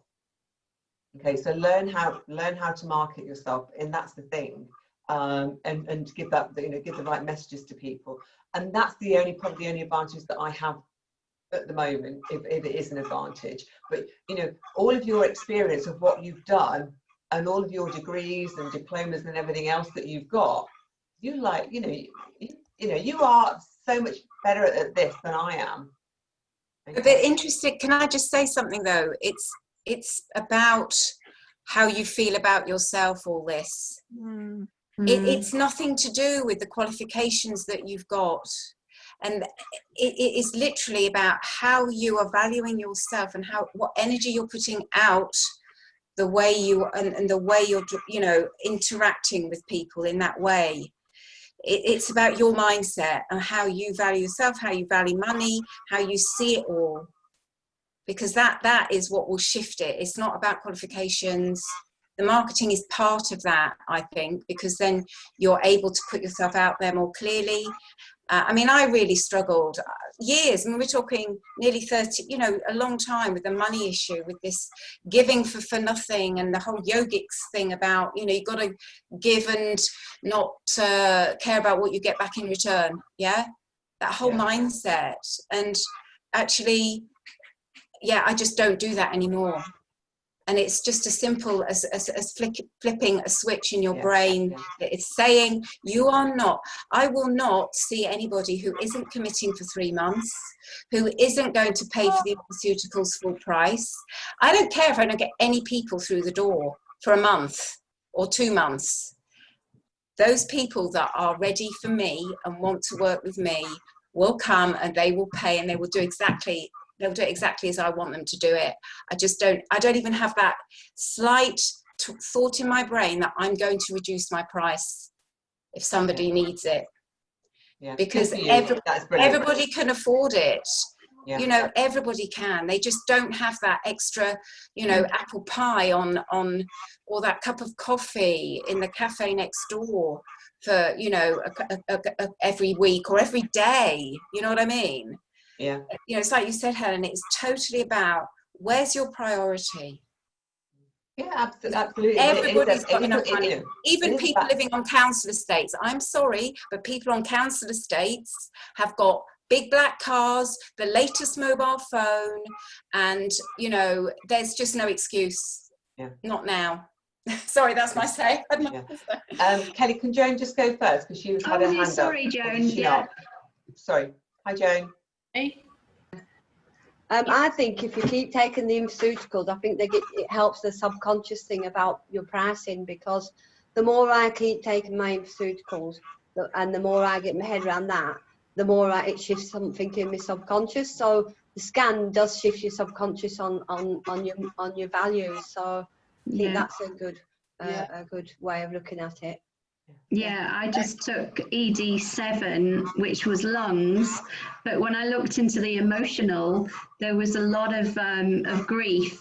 Okay, so learn how to market yourself, and that's the thing, and give that, give the right messages to people, and that's probably the only advantage that I have at the moment, if it is an advantage. But all of your experience of what you've done, and all of your degrees and diplomas and everything else that you've got, you are so much better at this than I am. Okay. A bit interested. Can I just say something though? It's about how you feel about yourself, all this. It's nothing to do with the qualifications that you've got, and it is literally about how you are valuing yourself and what energy you're putting out, the way and the way you're interacting with people in that way. It's about your mindset and how you value yourself, how you value money, how you see it all, because that is what will shift it. It's not about qualifications. The marketing is part of that, I think, because then you're able to put yourself out there more clearly. I mean, I really struggled years, and we're talking nearly 30, a long time, with the money issue, with this giving for nothing, and the whole yogics thing about, you've got to give and not care about what you get back in return. Yeah, that whole mindset. And actually, I just don't do that anymore. And it's just as simple as flipping a switch in your brain. It's saying, I will not see anybody who isn't committing for 3 months, who isn't going to pay for the pharmaceuticals full price. I don't care if I don't get any people through the door for a month or 2 months. Those people that are ready for me and want to work with me will come, and they will pay, and they will do exactly as I want them to do it. I don't even have that slight thought in my brain that I'm going to reduce my price if somebody needs it. Because everybody can afford it. Everybody can. They just don't have that extra, apple pie on or that cup of coffee in the cafe next door for, every week or every day. You know what I mean? Yeah. It's like you said, Helen, it's totally about where's your priority. Yeah, absolutely. Everybody's got enough money. Even people living on council estates. I'm sorry, but people on council estates have got big black cars, the latest mobile phone, and there's just no excuse. Yeah. Not now. Sorry, that's my say. Kelly, can Joan just go first, because she was had her hand sorry, up. Joan. Yeah. Sorry. Hi, Joan. Hey. I think if you keep taking the pharmaceuticals, I think it helps the subconscious thing about your pricing, because the more I keep taking my pharmaceuticals and the more I get my head around that, the more it shifts something in my subconscious. So the scan does shift your subconscious on your values. So I think that's a good way of looking at it. Yeah, I just took ED7, which was lungs, but when I looked into the emotional, there was a lot of grief.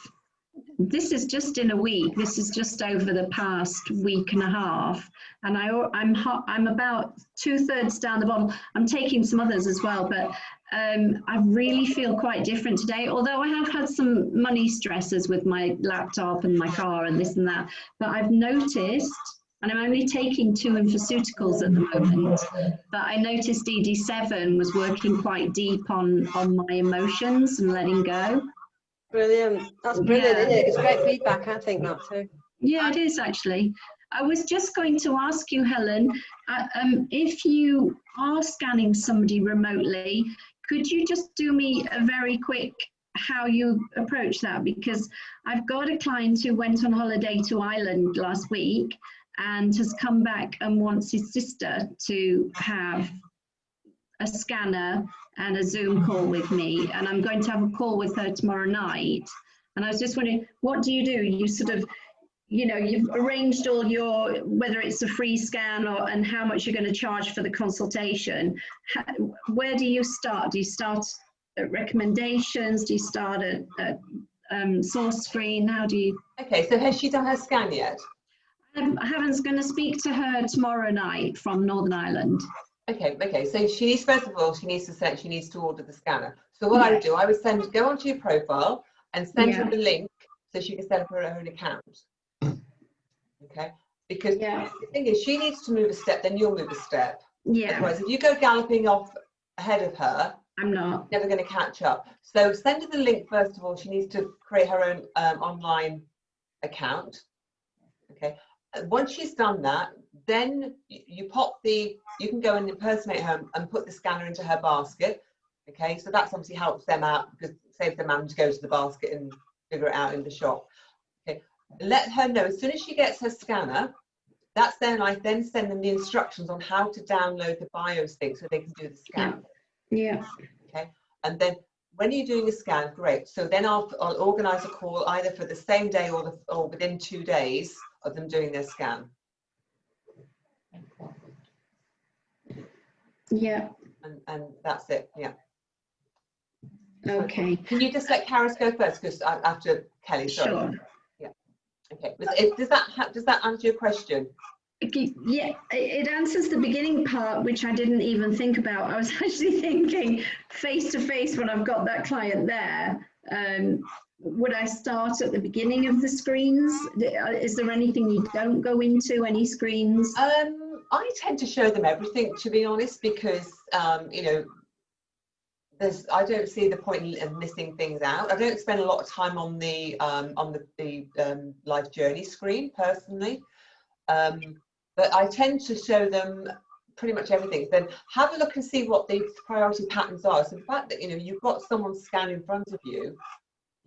This is just in a week. This is just over the past week and a half, and I'm about 2/3 down the bottle. I'm taking some others as well, but I really feel quite different today. Although I have had some money stresses with my laptop and my car and this and that, but I've noticed. And I'm only taking 2 pharmaceuticals at the moment, but I noticed ED7 was working quite deep on my emotions and letting go. Brilliant. That's brilliant, isn't it? It's great feedback, I think, that too. Yeah, it is actually. I was just going to ask you, Helen, if you are scanning somebody remotely, could you just do me a very quick how you approach that? Because I've got a client who went on holiday to Ireland last week and has come back and wants his sister to have a scanner and a Zoom call with me. And I'm going to have a call with her tomorrow night. And I was just wondering, what do? You sort of, you've arranged all your, whether it's a free scan and how much you're going to charge for the consultation. Where do you start? Do you start at recommendations? Do you start at source screen? How do you? Okay, so has she done her scan yet? I haven't going to speak to her tomorrow night from Northern Ireland. Okay. So she needs, first of all, she needs to order the scanner. So what I would do, I would go onto your profile and send her the link so she can set up her own account. Okay, because the thing is, she needs to move a step, then you'll move a step. Otherwise, if you go galloping off ahead of her, I'm not never going to catch up. So send her the link first of all. She needs to create her own online account. Okay. Once she's done that, then you can go and impersonate her and put the scanner into her basket. Okay, so that's obviously helps them out because it saves them having to go to the basket and figure it out in the shop. Okay, let her know as soon as she gets her scanner. That's then I then send them the instructions on how to download the BIOS thing so they can do the scan. Yeah. Okay, and then when you're doing a scan, great. So then I'll organise a call either for the same day or within 2 days of them doing their scan. Yeah. And that's it. Yeah. Okay. Can you just let Karis go first, because after Kelly? Sorry. Sure. Yeah. Okay. Does that answer your question? Yeah, it answers the beginning part, which I didn't even think about. I was actually thinking face to face when I've got that client there. Would I start at the beginning of the screens? Is there anything you don't go into, any screens? I tend to show them everything, to be honest, because you know, I don't see the point of missing things out. I don't spend a lot of time on the life journey screen personally, but I tend to show them pretty much everything. Then have a look and see what the priority patterns are. So the fact that, you know, you've got someone scan in front of you,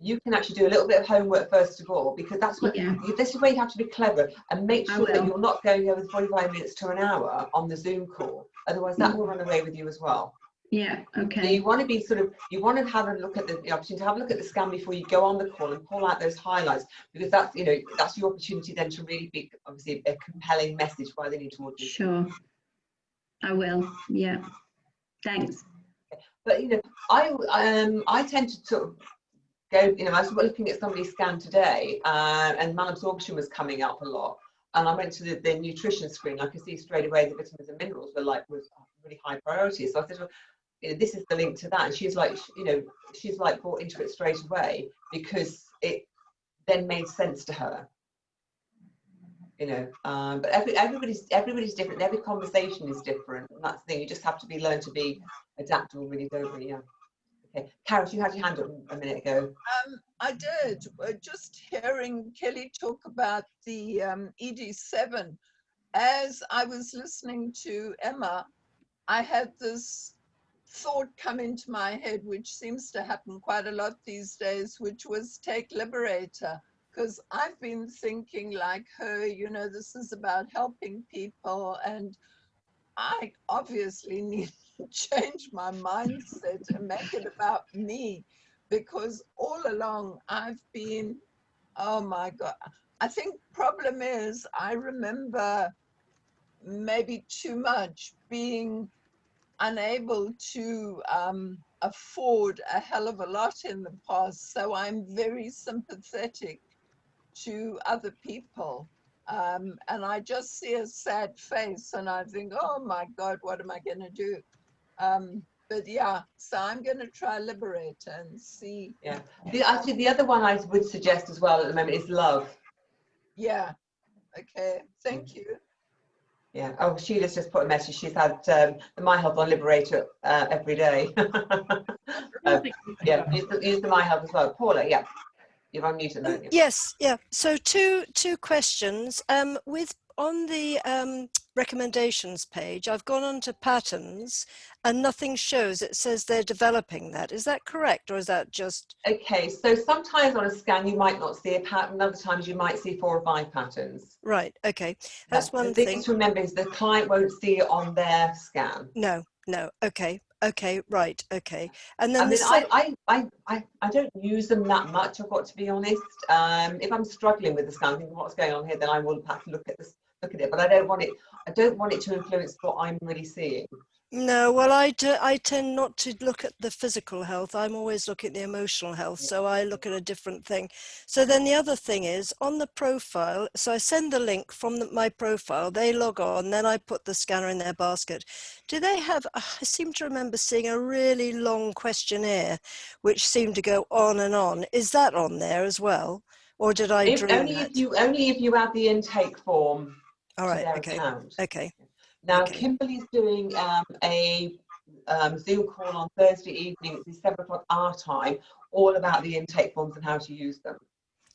you can actually do a little bit of homework first of all, because that's what this is where you have to be clever and make sure that you're not going over 45 minutes to an hour on the Zoom call. Otherwise, that will run away with you as well. Yeah. Okay. So you want to be you want to have a look at the opportunity to have a look at the scan before you go on the call and pull out those highlights, because that's, you know, that's your opportunity then to really be obviously a compelling message why they need to order. Sure. I will. Yeah. Thanks. But you know, I tend to sort of go, you know, I was looking at somebody's scan today, and malabsorption was coming up a lot, and I went to the nutrition screen. I could see straight away the vitamins and minerals was really high priority. So I said, well, you know, this is the link to that, and she's like, you know, she's like bought into it straight away because it then made sense to her. You know, but everybody's different. Every conversation is different, and that's the thing. You just have to learn to be adaptable, really, don't we? Yeah. Okay, Karis, you had your hand up a minute ago. I did. Just hearing Kelly talk about the ED7, as I was listening to Emma, I had this thought come into my head, which seems to happen quite a lot these days, which was take Liberator. Because I've been thinking like her, you know, this is about helping people, and I obviously need to change my mindset and make it about me, because all along I've been, oh my God, I think problem is I remember maybe too much being unable to afford a hell of a lot in the past, so I'm very sympathetic to other people, and I just see a sad face and I think, oh my God, what am I going to do? But yeah, so I'm going to try Liberator and see. Yeah, actually the other one I would suggest as well at the moment is Love. Yeah. Okay, thank you. Yeah. Oh, Sheila's just put a message. She's had the My Health on Liberator every day. Yeah, use the My Health as well. Paula, yeah. You're on mute at the moment. Yes, yeah. So two questions. On the recommendations page, I've gone on to patterns and nothing shows. It says they're developing that. Is that correct, or is that just... Okay, so sometimes on a scan you might not see a pattern, other times you might see 4 or 5 patterns. Right, okay. That's one thing. The thing to remember is the client won't see it on their scan. No, okay, right, okay. And then I don't use them that much, I've got to be honest. If I'm struggling with the scan, thinking what's going on here, then I will have to look at it. But I don't want it to influence what I'm really seeing. No, well, I tend not to look at the physical health. I'm always looking at the emotional health. So I look at a different thing. So then the other thing is on the profile. So I send the link from my profile. They log on. Then I put the scanner in their basket. Do they have, I seem to remember seeing a really long questionnaire, which seemed to go on and on. Is that on there as well? Or did I dream that? Only if you add the intake form All to right. their Okay. account. Okay. Now, Okay. Kimberly's doing a Zoom call on Thursday evening. It's 7 o'clock our time, all about the intake forms and how to use them.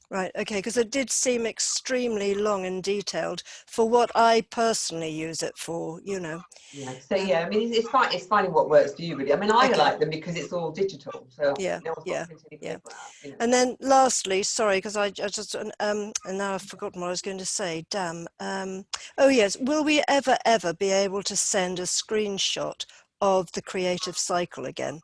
Right, okay, because it did seem extremely long and detailed for what I personally use it for, you know. Yeah, so yeah, I mean, it's finding what works for you, really. I mean, I Okay. like them because it's all digital, so Yeah, no one's got yeah, to print any yeah. paper out, you know. And then lastly, sorry, because I just, and now I've forgotten what I was going to say, damn. Oh yes, will we ever be able to send a screenshot of the creative cycle again?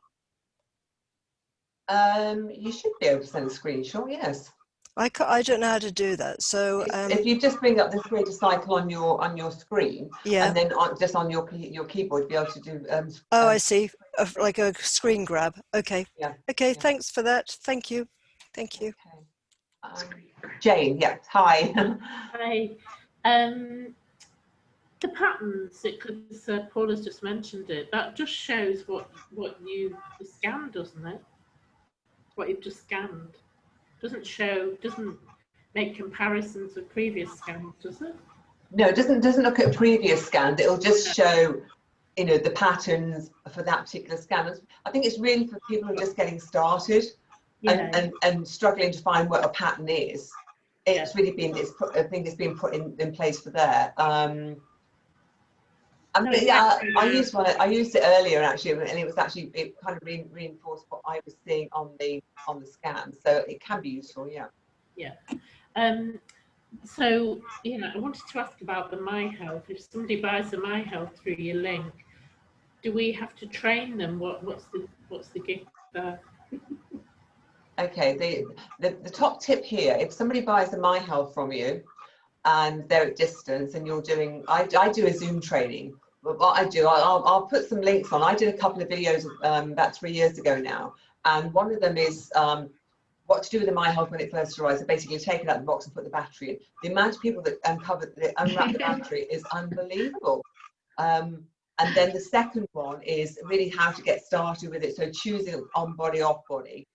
You should be able to send a screenshot, yes. I don't know how to do that, so If you just bring up the creative cycle on your screen, yeah. and then just on your keyboard, be able to do. Oh, I see, like a screen grab. Okay. Yeah. Okay, Yeah. thanks for that. Thank you. Thank you. Okay. Jane, yeah, hi. Hi. The patterns, because Paula's just mentioned it, that just shows what you scanned, doesn't it? What you've just scanned. Doesn't make comparisons with previous scans, does it? No, it doesn't look at previous scans. It'll just show, you know, the patterns for that particular scan. I think it's really for people who are just getting started and struggling to find what a pattern is. It's really been, I think it's been put in place for there. I used it earlier actually, and it kind of reinforced what I was seeing on the scan. So it can be useful, yeah. Yeah. So, you know, I wanted to ask about the My Health. If somebody buys the My Health through your link, do we have to train them? What's the gig there? Okay, the top tip here, if somebody buys a My Health from you and they're at distance and you're doing, I do a Zoom training. But what I do, I'll put some links on. I did a couple of videos about 3 years ago now, and one of them is what to do with the My Health when it first arrives. So basically take it out of the box and put the battery in. The amount of people that unwrap the battery is unbelievable. And then the second one is really how to get started with it. So choosing on body, off body.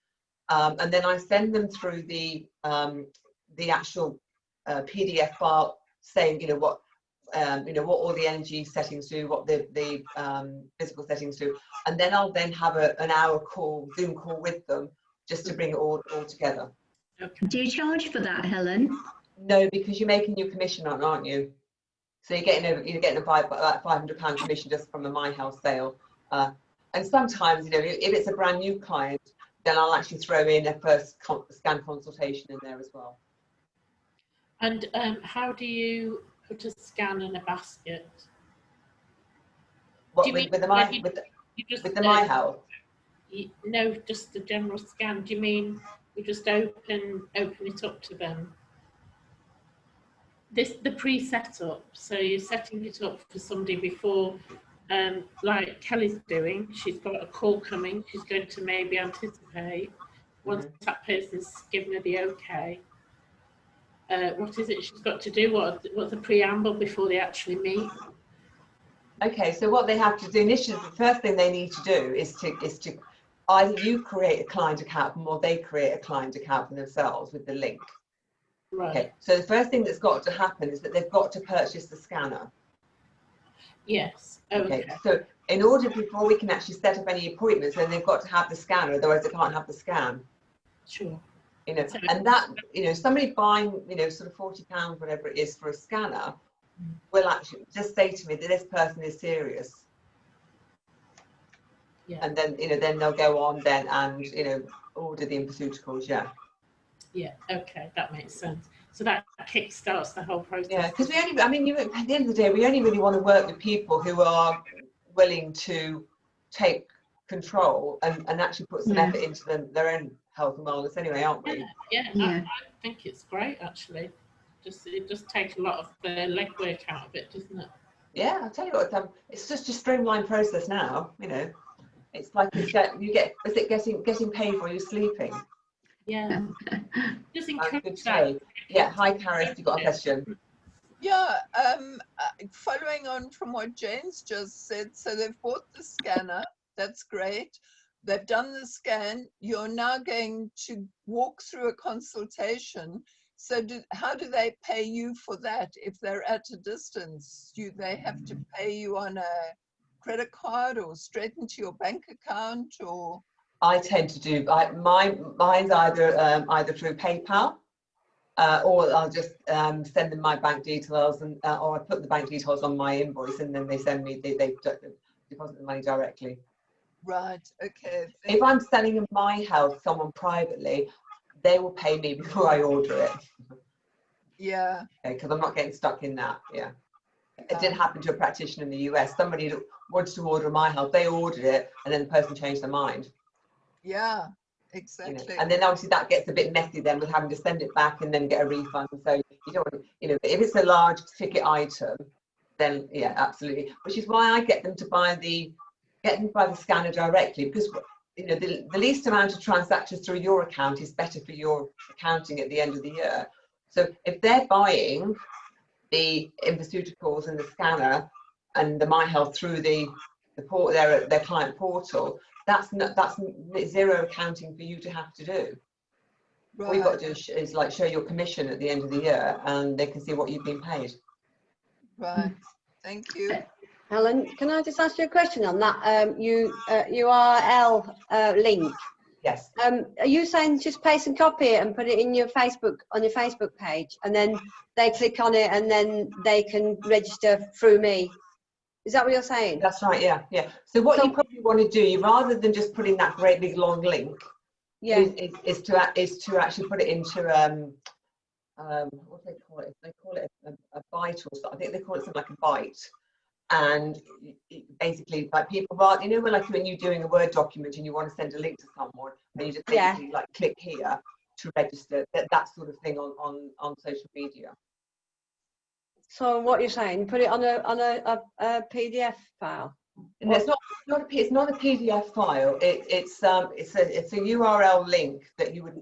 And then I send them through the actual PDF file saying, you know, what all the energy settings do, what the physical settings do, and then I'll have an hour Zoom call with them just to bring it all together. Okay. Do you charge for that, Helen? No, because you're making your commission on, aren't you? So you're getting a £500 commission just from a My Health sale. And sometimes, you know, if it's a brand new client, then I'll actually throw in a first scan consultation in there as well. And how do you put a scan in a basket? What, with the My Health? No, just the general scan. Do you mean you just open it up to them? The pre-setup. So you're setting it up for somebody before, like Kelly's doing. She's got a call coming. She's going to maybe anticipate. Once that person's given her the okay, what is it she's got to do? What's the preamble before they actually meet? Okay, so what they have to do initially, the first thing they need to do is to either you create a client account or they create a client account for themselves with the link. Right. Okay, so the first thing that's got to happen is that they've got to purchase the scanner. Yes. Okay. So in order, before we can actually set up any appointments, then they've got to have the scanner, otherwise they can't have the scan. Sure. You know, and that, you know, somebody buying, you know, sort of £40, whatever it is for a scanner, will actually just say to me that this person is serious. Yeah. And then, you know, then they'll go on then and, you know, order the pharmaceuticals, yeah. Yeah, okay, that makes sense. So that kickstarts the whole process. Yeah, because at the end of the day, we only really want to work with people who are willing to take control and actually put some effort into their own health and wellness anyway, aren't we? Yeah. I think it's great, actually. It just takes a lot of the legwork out of it, doesn't it? Yeah, I'll tell you what, it's just a streamlined process now, you know. It's like is it getting paid while you're sleeping? Yeah. Just encourage Good that. day. Yeah, hi Karis, you got a question? Yeah, following on from what Jane's just said, so they've bought the scanner, that's great. They've done the scan, you're now going to walk through a consultation. So how do they pay you for that if they're at a distance? Do they have to pay you on a credit card or straight into your bank account, or? I tend to do, mine's either through PayPal, or I'll just send them my bank details, and or I put the bank details on my invoice, and then they send me, they deposit the money directly. Right, okay. If I'm selling my health someone privately, they will pay me before I order it. Yeah. Because I'm not getting stuck in that. Yeah. It did happen to a practitioner in the US. Somebody wanted to order my health, they ordered it, and then the person changed their mind. Yeah, exactly. You know, and then obviously that gets a bit messy then with having to send it back and then get a refund. So you don't want to, you know, if it's a large ticket item, then yeah, absolutely. Which is why I get them to buy the scanner directly, because you know the least amount of transactions through your account is better for your accounting at the end of the year. So if they're buying the infoceuticals and the scanner and the My Health through their client portal, that's zero accounting for you to have to do. Right. All you've got to do is like show your commission at the end of the year, and they can see what you've been paid. Right. Thank you. Helen, can I just ask you a question on that URL link? Yes. Are you saying just paste and copy it and put it in your on your Facebook page, and then they click on it and then they can register through me? Is that what you're saying? That's right. Yeah, yeah. So what you probably want to do, rather than just putting that great big long link, yeah, is to actually put it into what do they call it? They call it a byte or something. I think they call it something like a byte. And basically, like people, you know, when you're doing a Word document and you want to send a link to someone, and you just basically like click here to register, that sort of thing on social media. So what you're saying, put it on a PDF file? No, it's not a PDF file. It's a URL link that you would.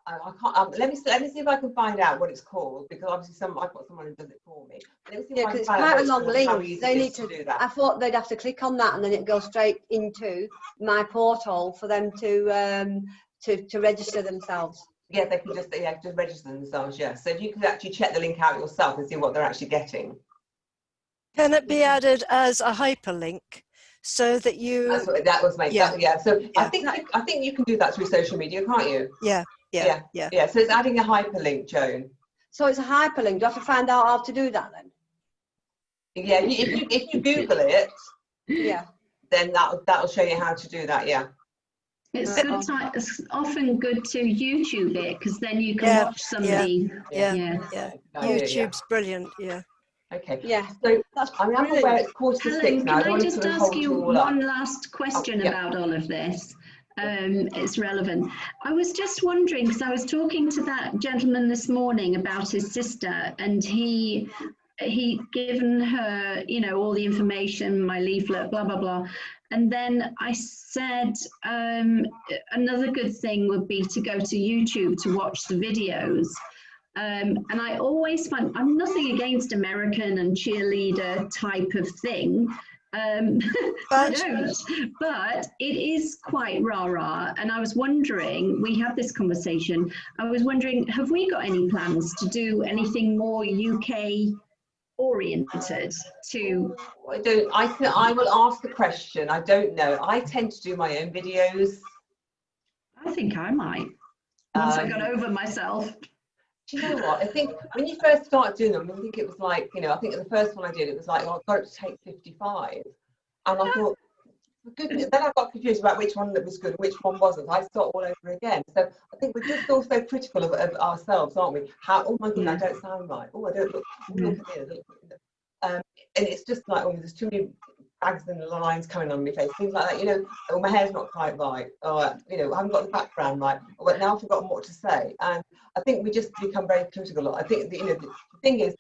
I can't. Let me see if I can find out what it's called, because obviously I've got someone who does it for me. Yeah, because it's quite a long link. They need to do that. I thought they'd have to click on that, and then it goes straight into my portal for them to register themselves. Yeah, they can just register themselves. Yeah, so if you could actually check the link out yourself and see what they're actually getting. Can it be added as a hyperlink so that you? That was made. Yeah. So yeah. I think you can do that through social media, can't you? Yeah. So it's adding a hyperlink, Joan. So it's a hyperlink. Do I have to find out how to do that then? Yeah, if you Google it, yeah, then that'll show you how to do that. Yeah. It's often good to YouTube it, because then you can watch somebody. Yeah. YouTube's brilliant. Yeah. Okay. Yeah. So I'm aware it's 5:45 now. Can I just ask you one last question about all of this? It's relevant. I was just wondering, because I was talking to that gentleman this morning about his sister, and he given her, you know, all the information, my leaflet, blah blah blah, and then I said another good thing would be to go to YouTube to watch the videos. And I always find, I'm nothing against American and cheerleader type of thing. I don't, but it is quite rah-rah. And I was wondering, we had this conversation, I was wondering, have we got any plans to do anything more UK oriented to? I will ask the question. I don't know. I tend to do my own videos. I think I might, once I got over myself. Do you know what? I think when you first started doing them, I think it was like, you know, I think the first one I did, it was like, oh, I've got it to take 55. And I thought, goodness, then I got confused about which one that was good and which one wasn't. I start all over again. So I think we're just all so critical of ourselves, aren't we? Oh my God, I don't sound right. Oh, I don't look at me. And it's just like, oh, there's too many bags and lines coming on my face, things like that, you know. Oh, my hair's not quite right, or you know, I haven't got the background right, or now I've forgotten what to say. And I think we just become very critical. I think the thing is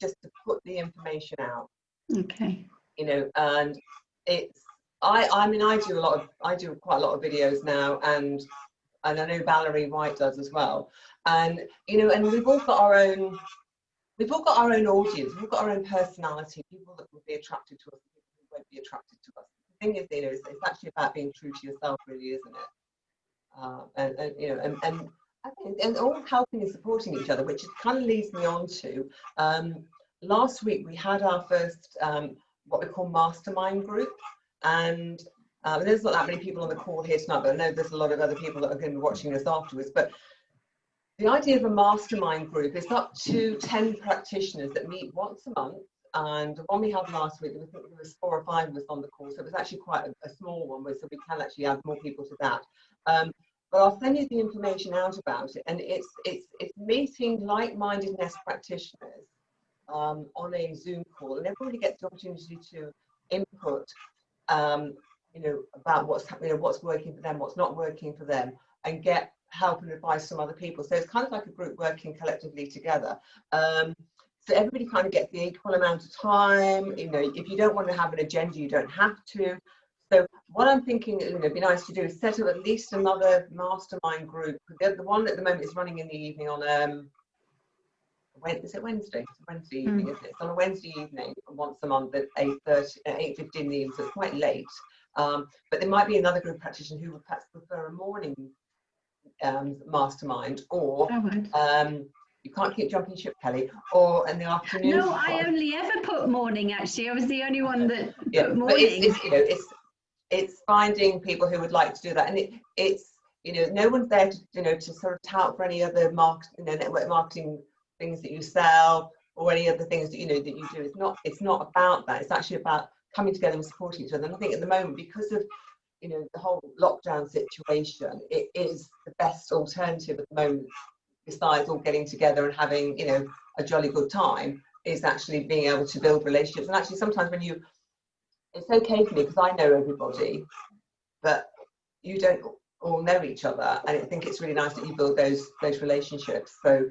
just to put the information out. Okay. You know, and it's, I mean, I do quite a lot of videos now, and I know Valerie White does as well. And, you know, and we've all got our own audience, we've all got our own personality, people that will be attracted to us, people who won't be attracted to us. The thing is, you know, it's actually about being true to yourself, really, isn't it? And you know, and I think, and all helping and supporting each other, which kind of leads me on to, last week we had our first, what we call mastermind group, and there's not that many people on the call here tonight, but I know there's a lot of other people that are going to be watching us afterwards. But the idea of a mastermind group is up to 10 practitioners that meet once a month. And the one we had last week, I think there was 4 or 5 of us on the call, so it was actually quite a small one, so we can actually add more people to that. But I'll send you the information out about it, and it's meeting like-minded NES practitioners on a Zoom call, and everybody gets the opportunity to input, you know, about what's working for them, what's not working for them, and get help and advice from other people. So it's kind of like a group working collectively together. So everybody kind of gets the equal amount of time. You know, if you don't want to have an agenda, you don't have to. So what I'm thinking, you know, it'd be nice to do is set up at least another mastermind group. The one at the moment is running in the evening on is it Wednesday? It's Wednesday evening, isn't it? It's on a Wednesday evening once a month at 8:15 in the evening, so it's quite late. But there might be another group practitioner who would perhaps prefer a morning mastermind, or you can't keep jumping ship, Kelly, or in the afternoon. No, I only ever put morning, actually. I was the only one that put morning. But it's, you know, it's finding people who would like to do that, and it's you know, no one's there to, you know, to sort of tout for any other network marketing things that you sell or any other things that, you know, that you do. It's not about that. It's actually about coming together and supporting each other. And I think at the moment, because of, you know, the whole lockdown situation, it is the best alternative at the moment, besides all getting together and having, you know, a jolly good time, is actually being able to build relationships. And actually sometimes when you, it's okay for me because I know everybody, but you don't all know each other, and I think it's really nice that you build those relationships. So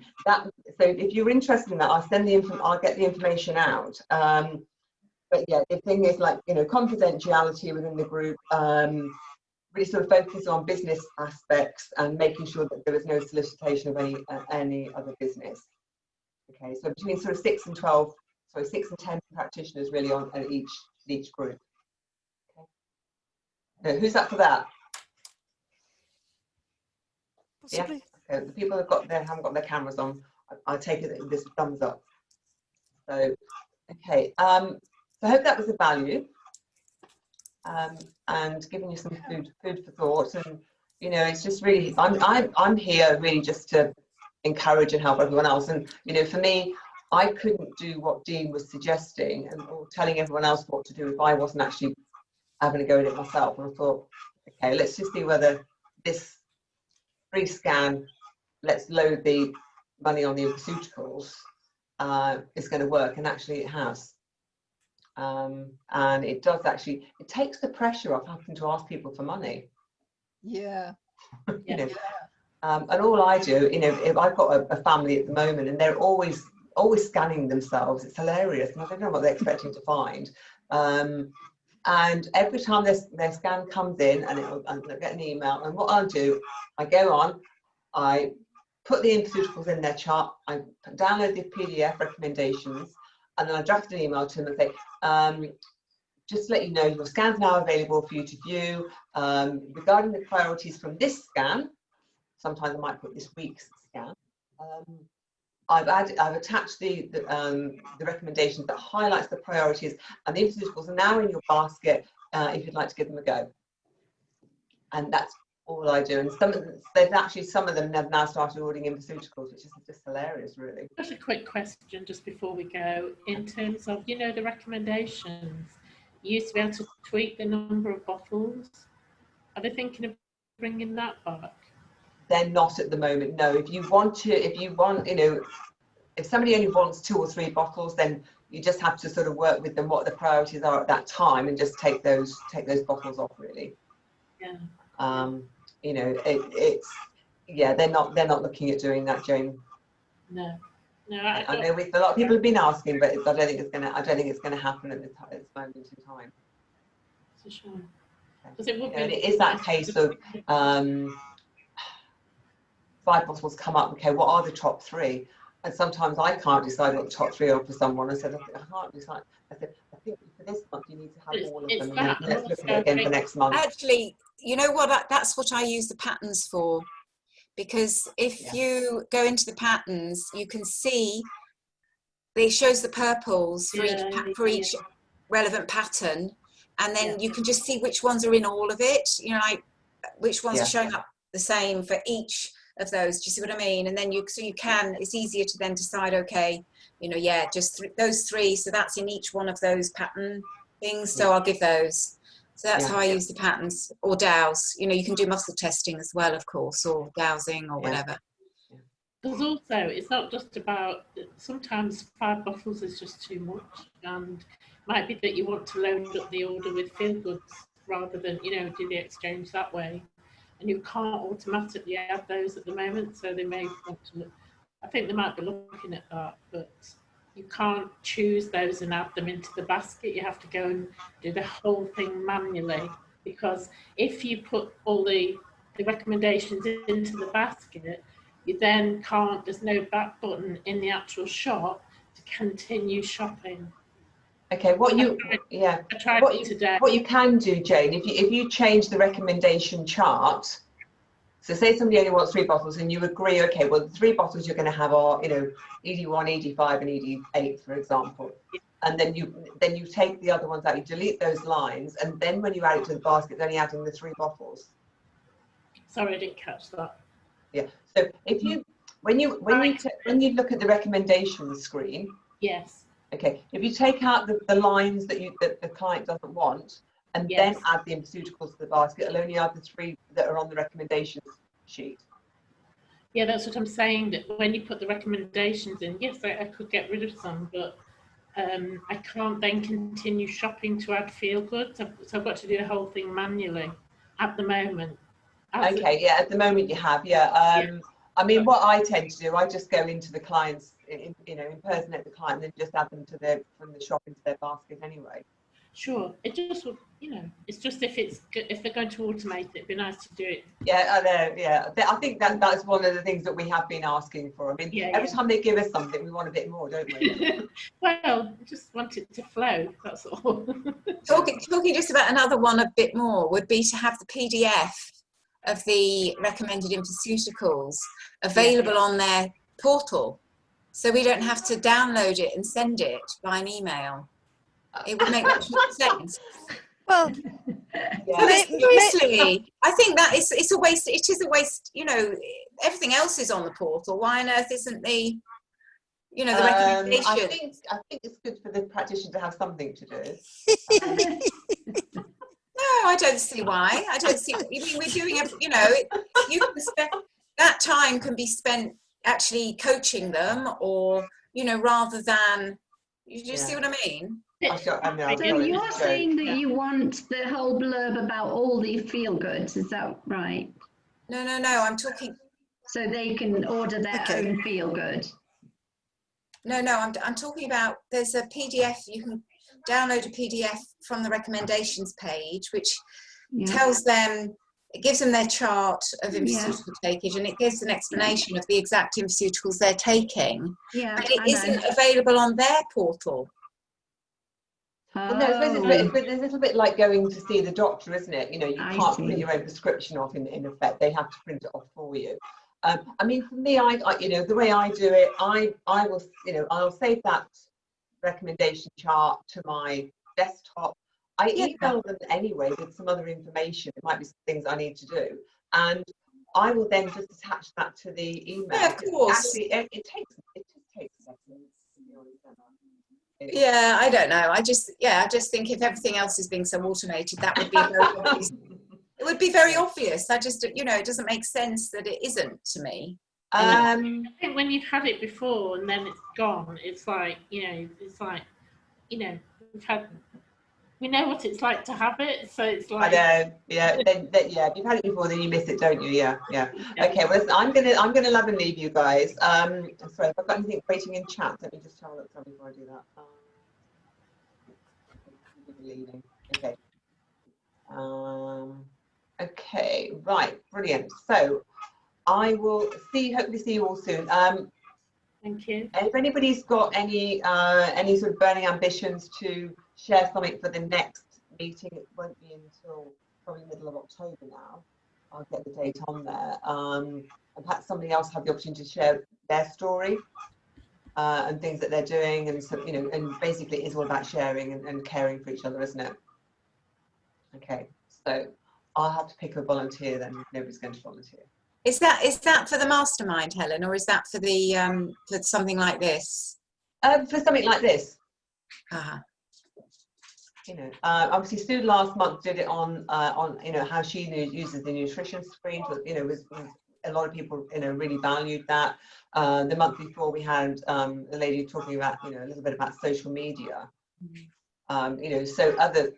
if you're interested in that, I'll get the information out. But yeah, the thing is, like, you know, confidentiality within the group, really sort of focus on business aspects and making sure that there is no solicitation of any other business. Okay, so between sort of 6 and 10 practitioners really on each group. Okay. So who's up for that? Possibly. Yeah. Okay. The people haven't got their cameras on, I take it that this thumbs up. So okay. So I hope that was of value, and giving you some food for thought. And you know, it's just really, I'm here really just to encourage and help everyone else. And you know, for me, I couldn't do what Dean was suggesting or telling everyone else what to do if I wasn't actually having a go at it myself. And I thought, okay, let's just see whether this free scan, let's load the money on the pharmaceuticals, is going to work. And actually it has. And it does actually, it takes the pressure off having to ask people for money. Yeah. You know, and all I do, you know, if I've got a family at the moment and they're always scanning themselves, it's hilarious, and I don't know what they're expecting to find. And every time their scan comes in, and I'll get an email, and what I'll do, I go on, I put the pharmaceuticals in their chart, I download the PDF recommendations, and then I draft an email to them and say, just to let you know, your scan's now available for you to view. Regarding the priorities from this scan, sometimes I might put this week's scan. I've attached the recommendations that highlights the priorities, and the pharmaceuticals are now in your basket if you'd like to give them a go. And that's all I do. And some of them have now started ordering pharmaceuticals, which is just hilarious, really. Just a quick question just before we go. In terms of, you know, the recommendations, you used to be able to tweak the number of bottles. Are they thinking of bringing that back? They're not at the moment, no. If you want, you know, if somebody only wants 2 or 3 bottles, then you just have to sort of work with them what the priorities are at that time, and just take those bottles off, really. Yeah. You know, it's yeah, they're not looking at doing that, Jane. No. No, I know a lot of people have been asking, but I don't think it's going to happen at this moment in time. For sure. Because it would be. And it is that case of 5 bottles come up. Okay, what are the top 3? And sometimes I can't decide what the top 3 are for someone. I said, I can't decide. I said, I think for this month you need to have all of them. And then let's look at it again for next month. Actually, you know what? That's what I use the patterns for. Because if you go into the patterns, you can see it shows the purples for each relevant pattern, and then you can just see which ones are in all of it. You know, like which ones are showing up the same for each of those. Do you see what I mean? And then it's easier to then decide, okay, you know, just those 3. So that's in each one of those pattern things. So I'll give those. So that's how I use the patterns, or dowse. You know, you can do muscle testing as well, of course, or dowsing or whatever. Because also, it's not just about, sometimes 5 bottles is just too much, and might be that you want to load up the order with feel goods rather than, you know, do the exchange that way. And you can't automatically add those at the moment, so they may want to look, I think they might be looking at that, but you can't choose those and add them into the basket. You have to go and do the whole thing manually, because if you put all the recommendations into the basket, you then can't, there's no back button in the actual shop to continue shopping. Okay, what you can do, Jane, if you change the recommendation chart. So say somebody only wants 3 bottles and you agree, okay, well, the 3 bottles you're going to have are, you know, ED1, ED5 and ED8, for example. And then you take the other ones out, you delete those lines, and then when you add it to the basket, it's only adding the 3 bottles. Sorry, I didn't catch that. Yeah. So if you, when you look at the recommendations screen. Yes. Okay. If you take out the lines that the client doesn't want, and then add the pharmaceuticals to the basket, it'll only add the 3 that are on the recommendations sheet. Yeah, that's what I'm saying, that when you put the recommendations in, yes, I could get rid of some, but I can't then continue shopping to add feel goods. So I've got to do the whole thing manually at the moment. Okay, at the moment you have, I mean, what I tend to do, I just go into the clients, impersonate the client, and then just add them from the shop into their basket anyway. Sure, it just, you know, it's just if they're going to automate it, it'd be nice to do it. Yeah, I know, I think that's one of the things that we have been asking for. I mean, every time they give us something, we want a bit more, don't we? Well, just want it to flow, that's all. Talking just about another one a bit more would be to have the PDF of the recommended pharmaceuticals available on their portal, so we don't have to download it and send it by an email. It would make much more sense. Well, seriously, I think that it's a waste. It is a waste. You know, everything else is on the portal. Why on earth isn't the recommendation? I think it's good for the practitioner to have something to do. No, I don't see why. I don't see. I mean, we're doing it. You know, you can spend that time can be spent actually coaching them, or rather than. You just see what I mean? So you're saying that you want the whole blurb about all the feel goods, is that right? No, I'm talking. So they can order their own feel good. No, I'm talking about, there's a PDF, you can download a PDF from the recommendations page, which tells them, it gives them their chart of pharmaceutical takage, and it gives an explanation of the exact pharmaceuticals they're taking. But it isn't available on their portal. Well, no, it's a little bit like going to see the doctor, isn't it? You know, you can't print your own prescription off in effect. They have to print it off for you. I mean, for me, I the way I do it, I will, I'll save that recommendation chart to my desktop. I email them anyway with some other information. It might be some things I need to do, and I will then just attach that to the email. Yeah, of course. Actually, it just takes seconds. Yeah, I don't know. I just think if everything else is being so automated, that would be very obvious. It would be very obvious. I just, it doesn't make sense that it isn't to me. I think when you've had it before and then it's gone, it's like, we've had we know what it's like to have it, so it's I like. know, yeah, yeah. If you've had it before, then you miss it, don't you? Yeah. Okay, well, listen, I'm gonna love and leave you guys. Sorry, if I've got anything waiting in chat, let me just have a look before I do that. Leaving. Okay. Okay, right, brilliant. So I will hopefully see you all soon. Thank you. If anybody's got any sort of burning ambitions to share something for the next meeting, it won't be until probably middle of October now. I'll get the date on there. And perhaps somebody else have the opportunity to share their story and things that they're doing, and so, you know, and basically it's all about sharing and caring for each other, isn't it? Okay, so I'll have to pick a volunteer then. Nobody's going to volunteer. Is that for the mastermind, Helen, or is that for the for something like this? For something like this. Uh-huh. You know, obviously Sue last month did it on you know, how she uses the nutrition screen. But, you know, a lot of people, you know, really valued that. The month before we had a lady talking about, you know, a little bit about social media. You know, so other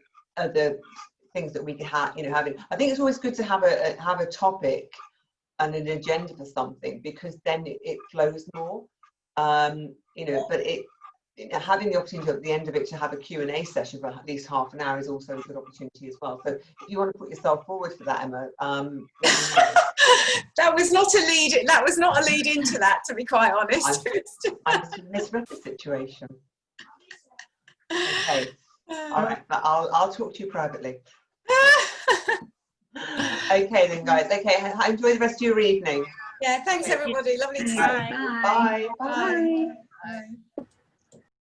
things that we could have, you know, having. I think it's always good to have a topic and an agenda for something, because then it flows more. You know, but having the opportunity at the end of it to have a Q&A session for at least half an hour is also a good opportunity as well. So if you want to put yourself forward for that, Emma, let me know. That was not a lead. That was not a lead into that, to be quite honest. I must have misread the situation. Okay, all right, but I'll talk to you privately. Okay then, guys. Okay, enjoy the rest of your evening. Yeah, thanks everybody. Lovely to see you. Bye. Bye. Bye. Bye.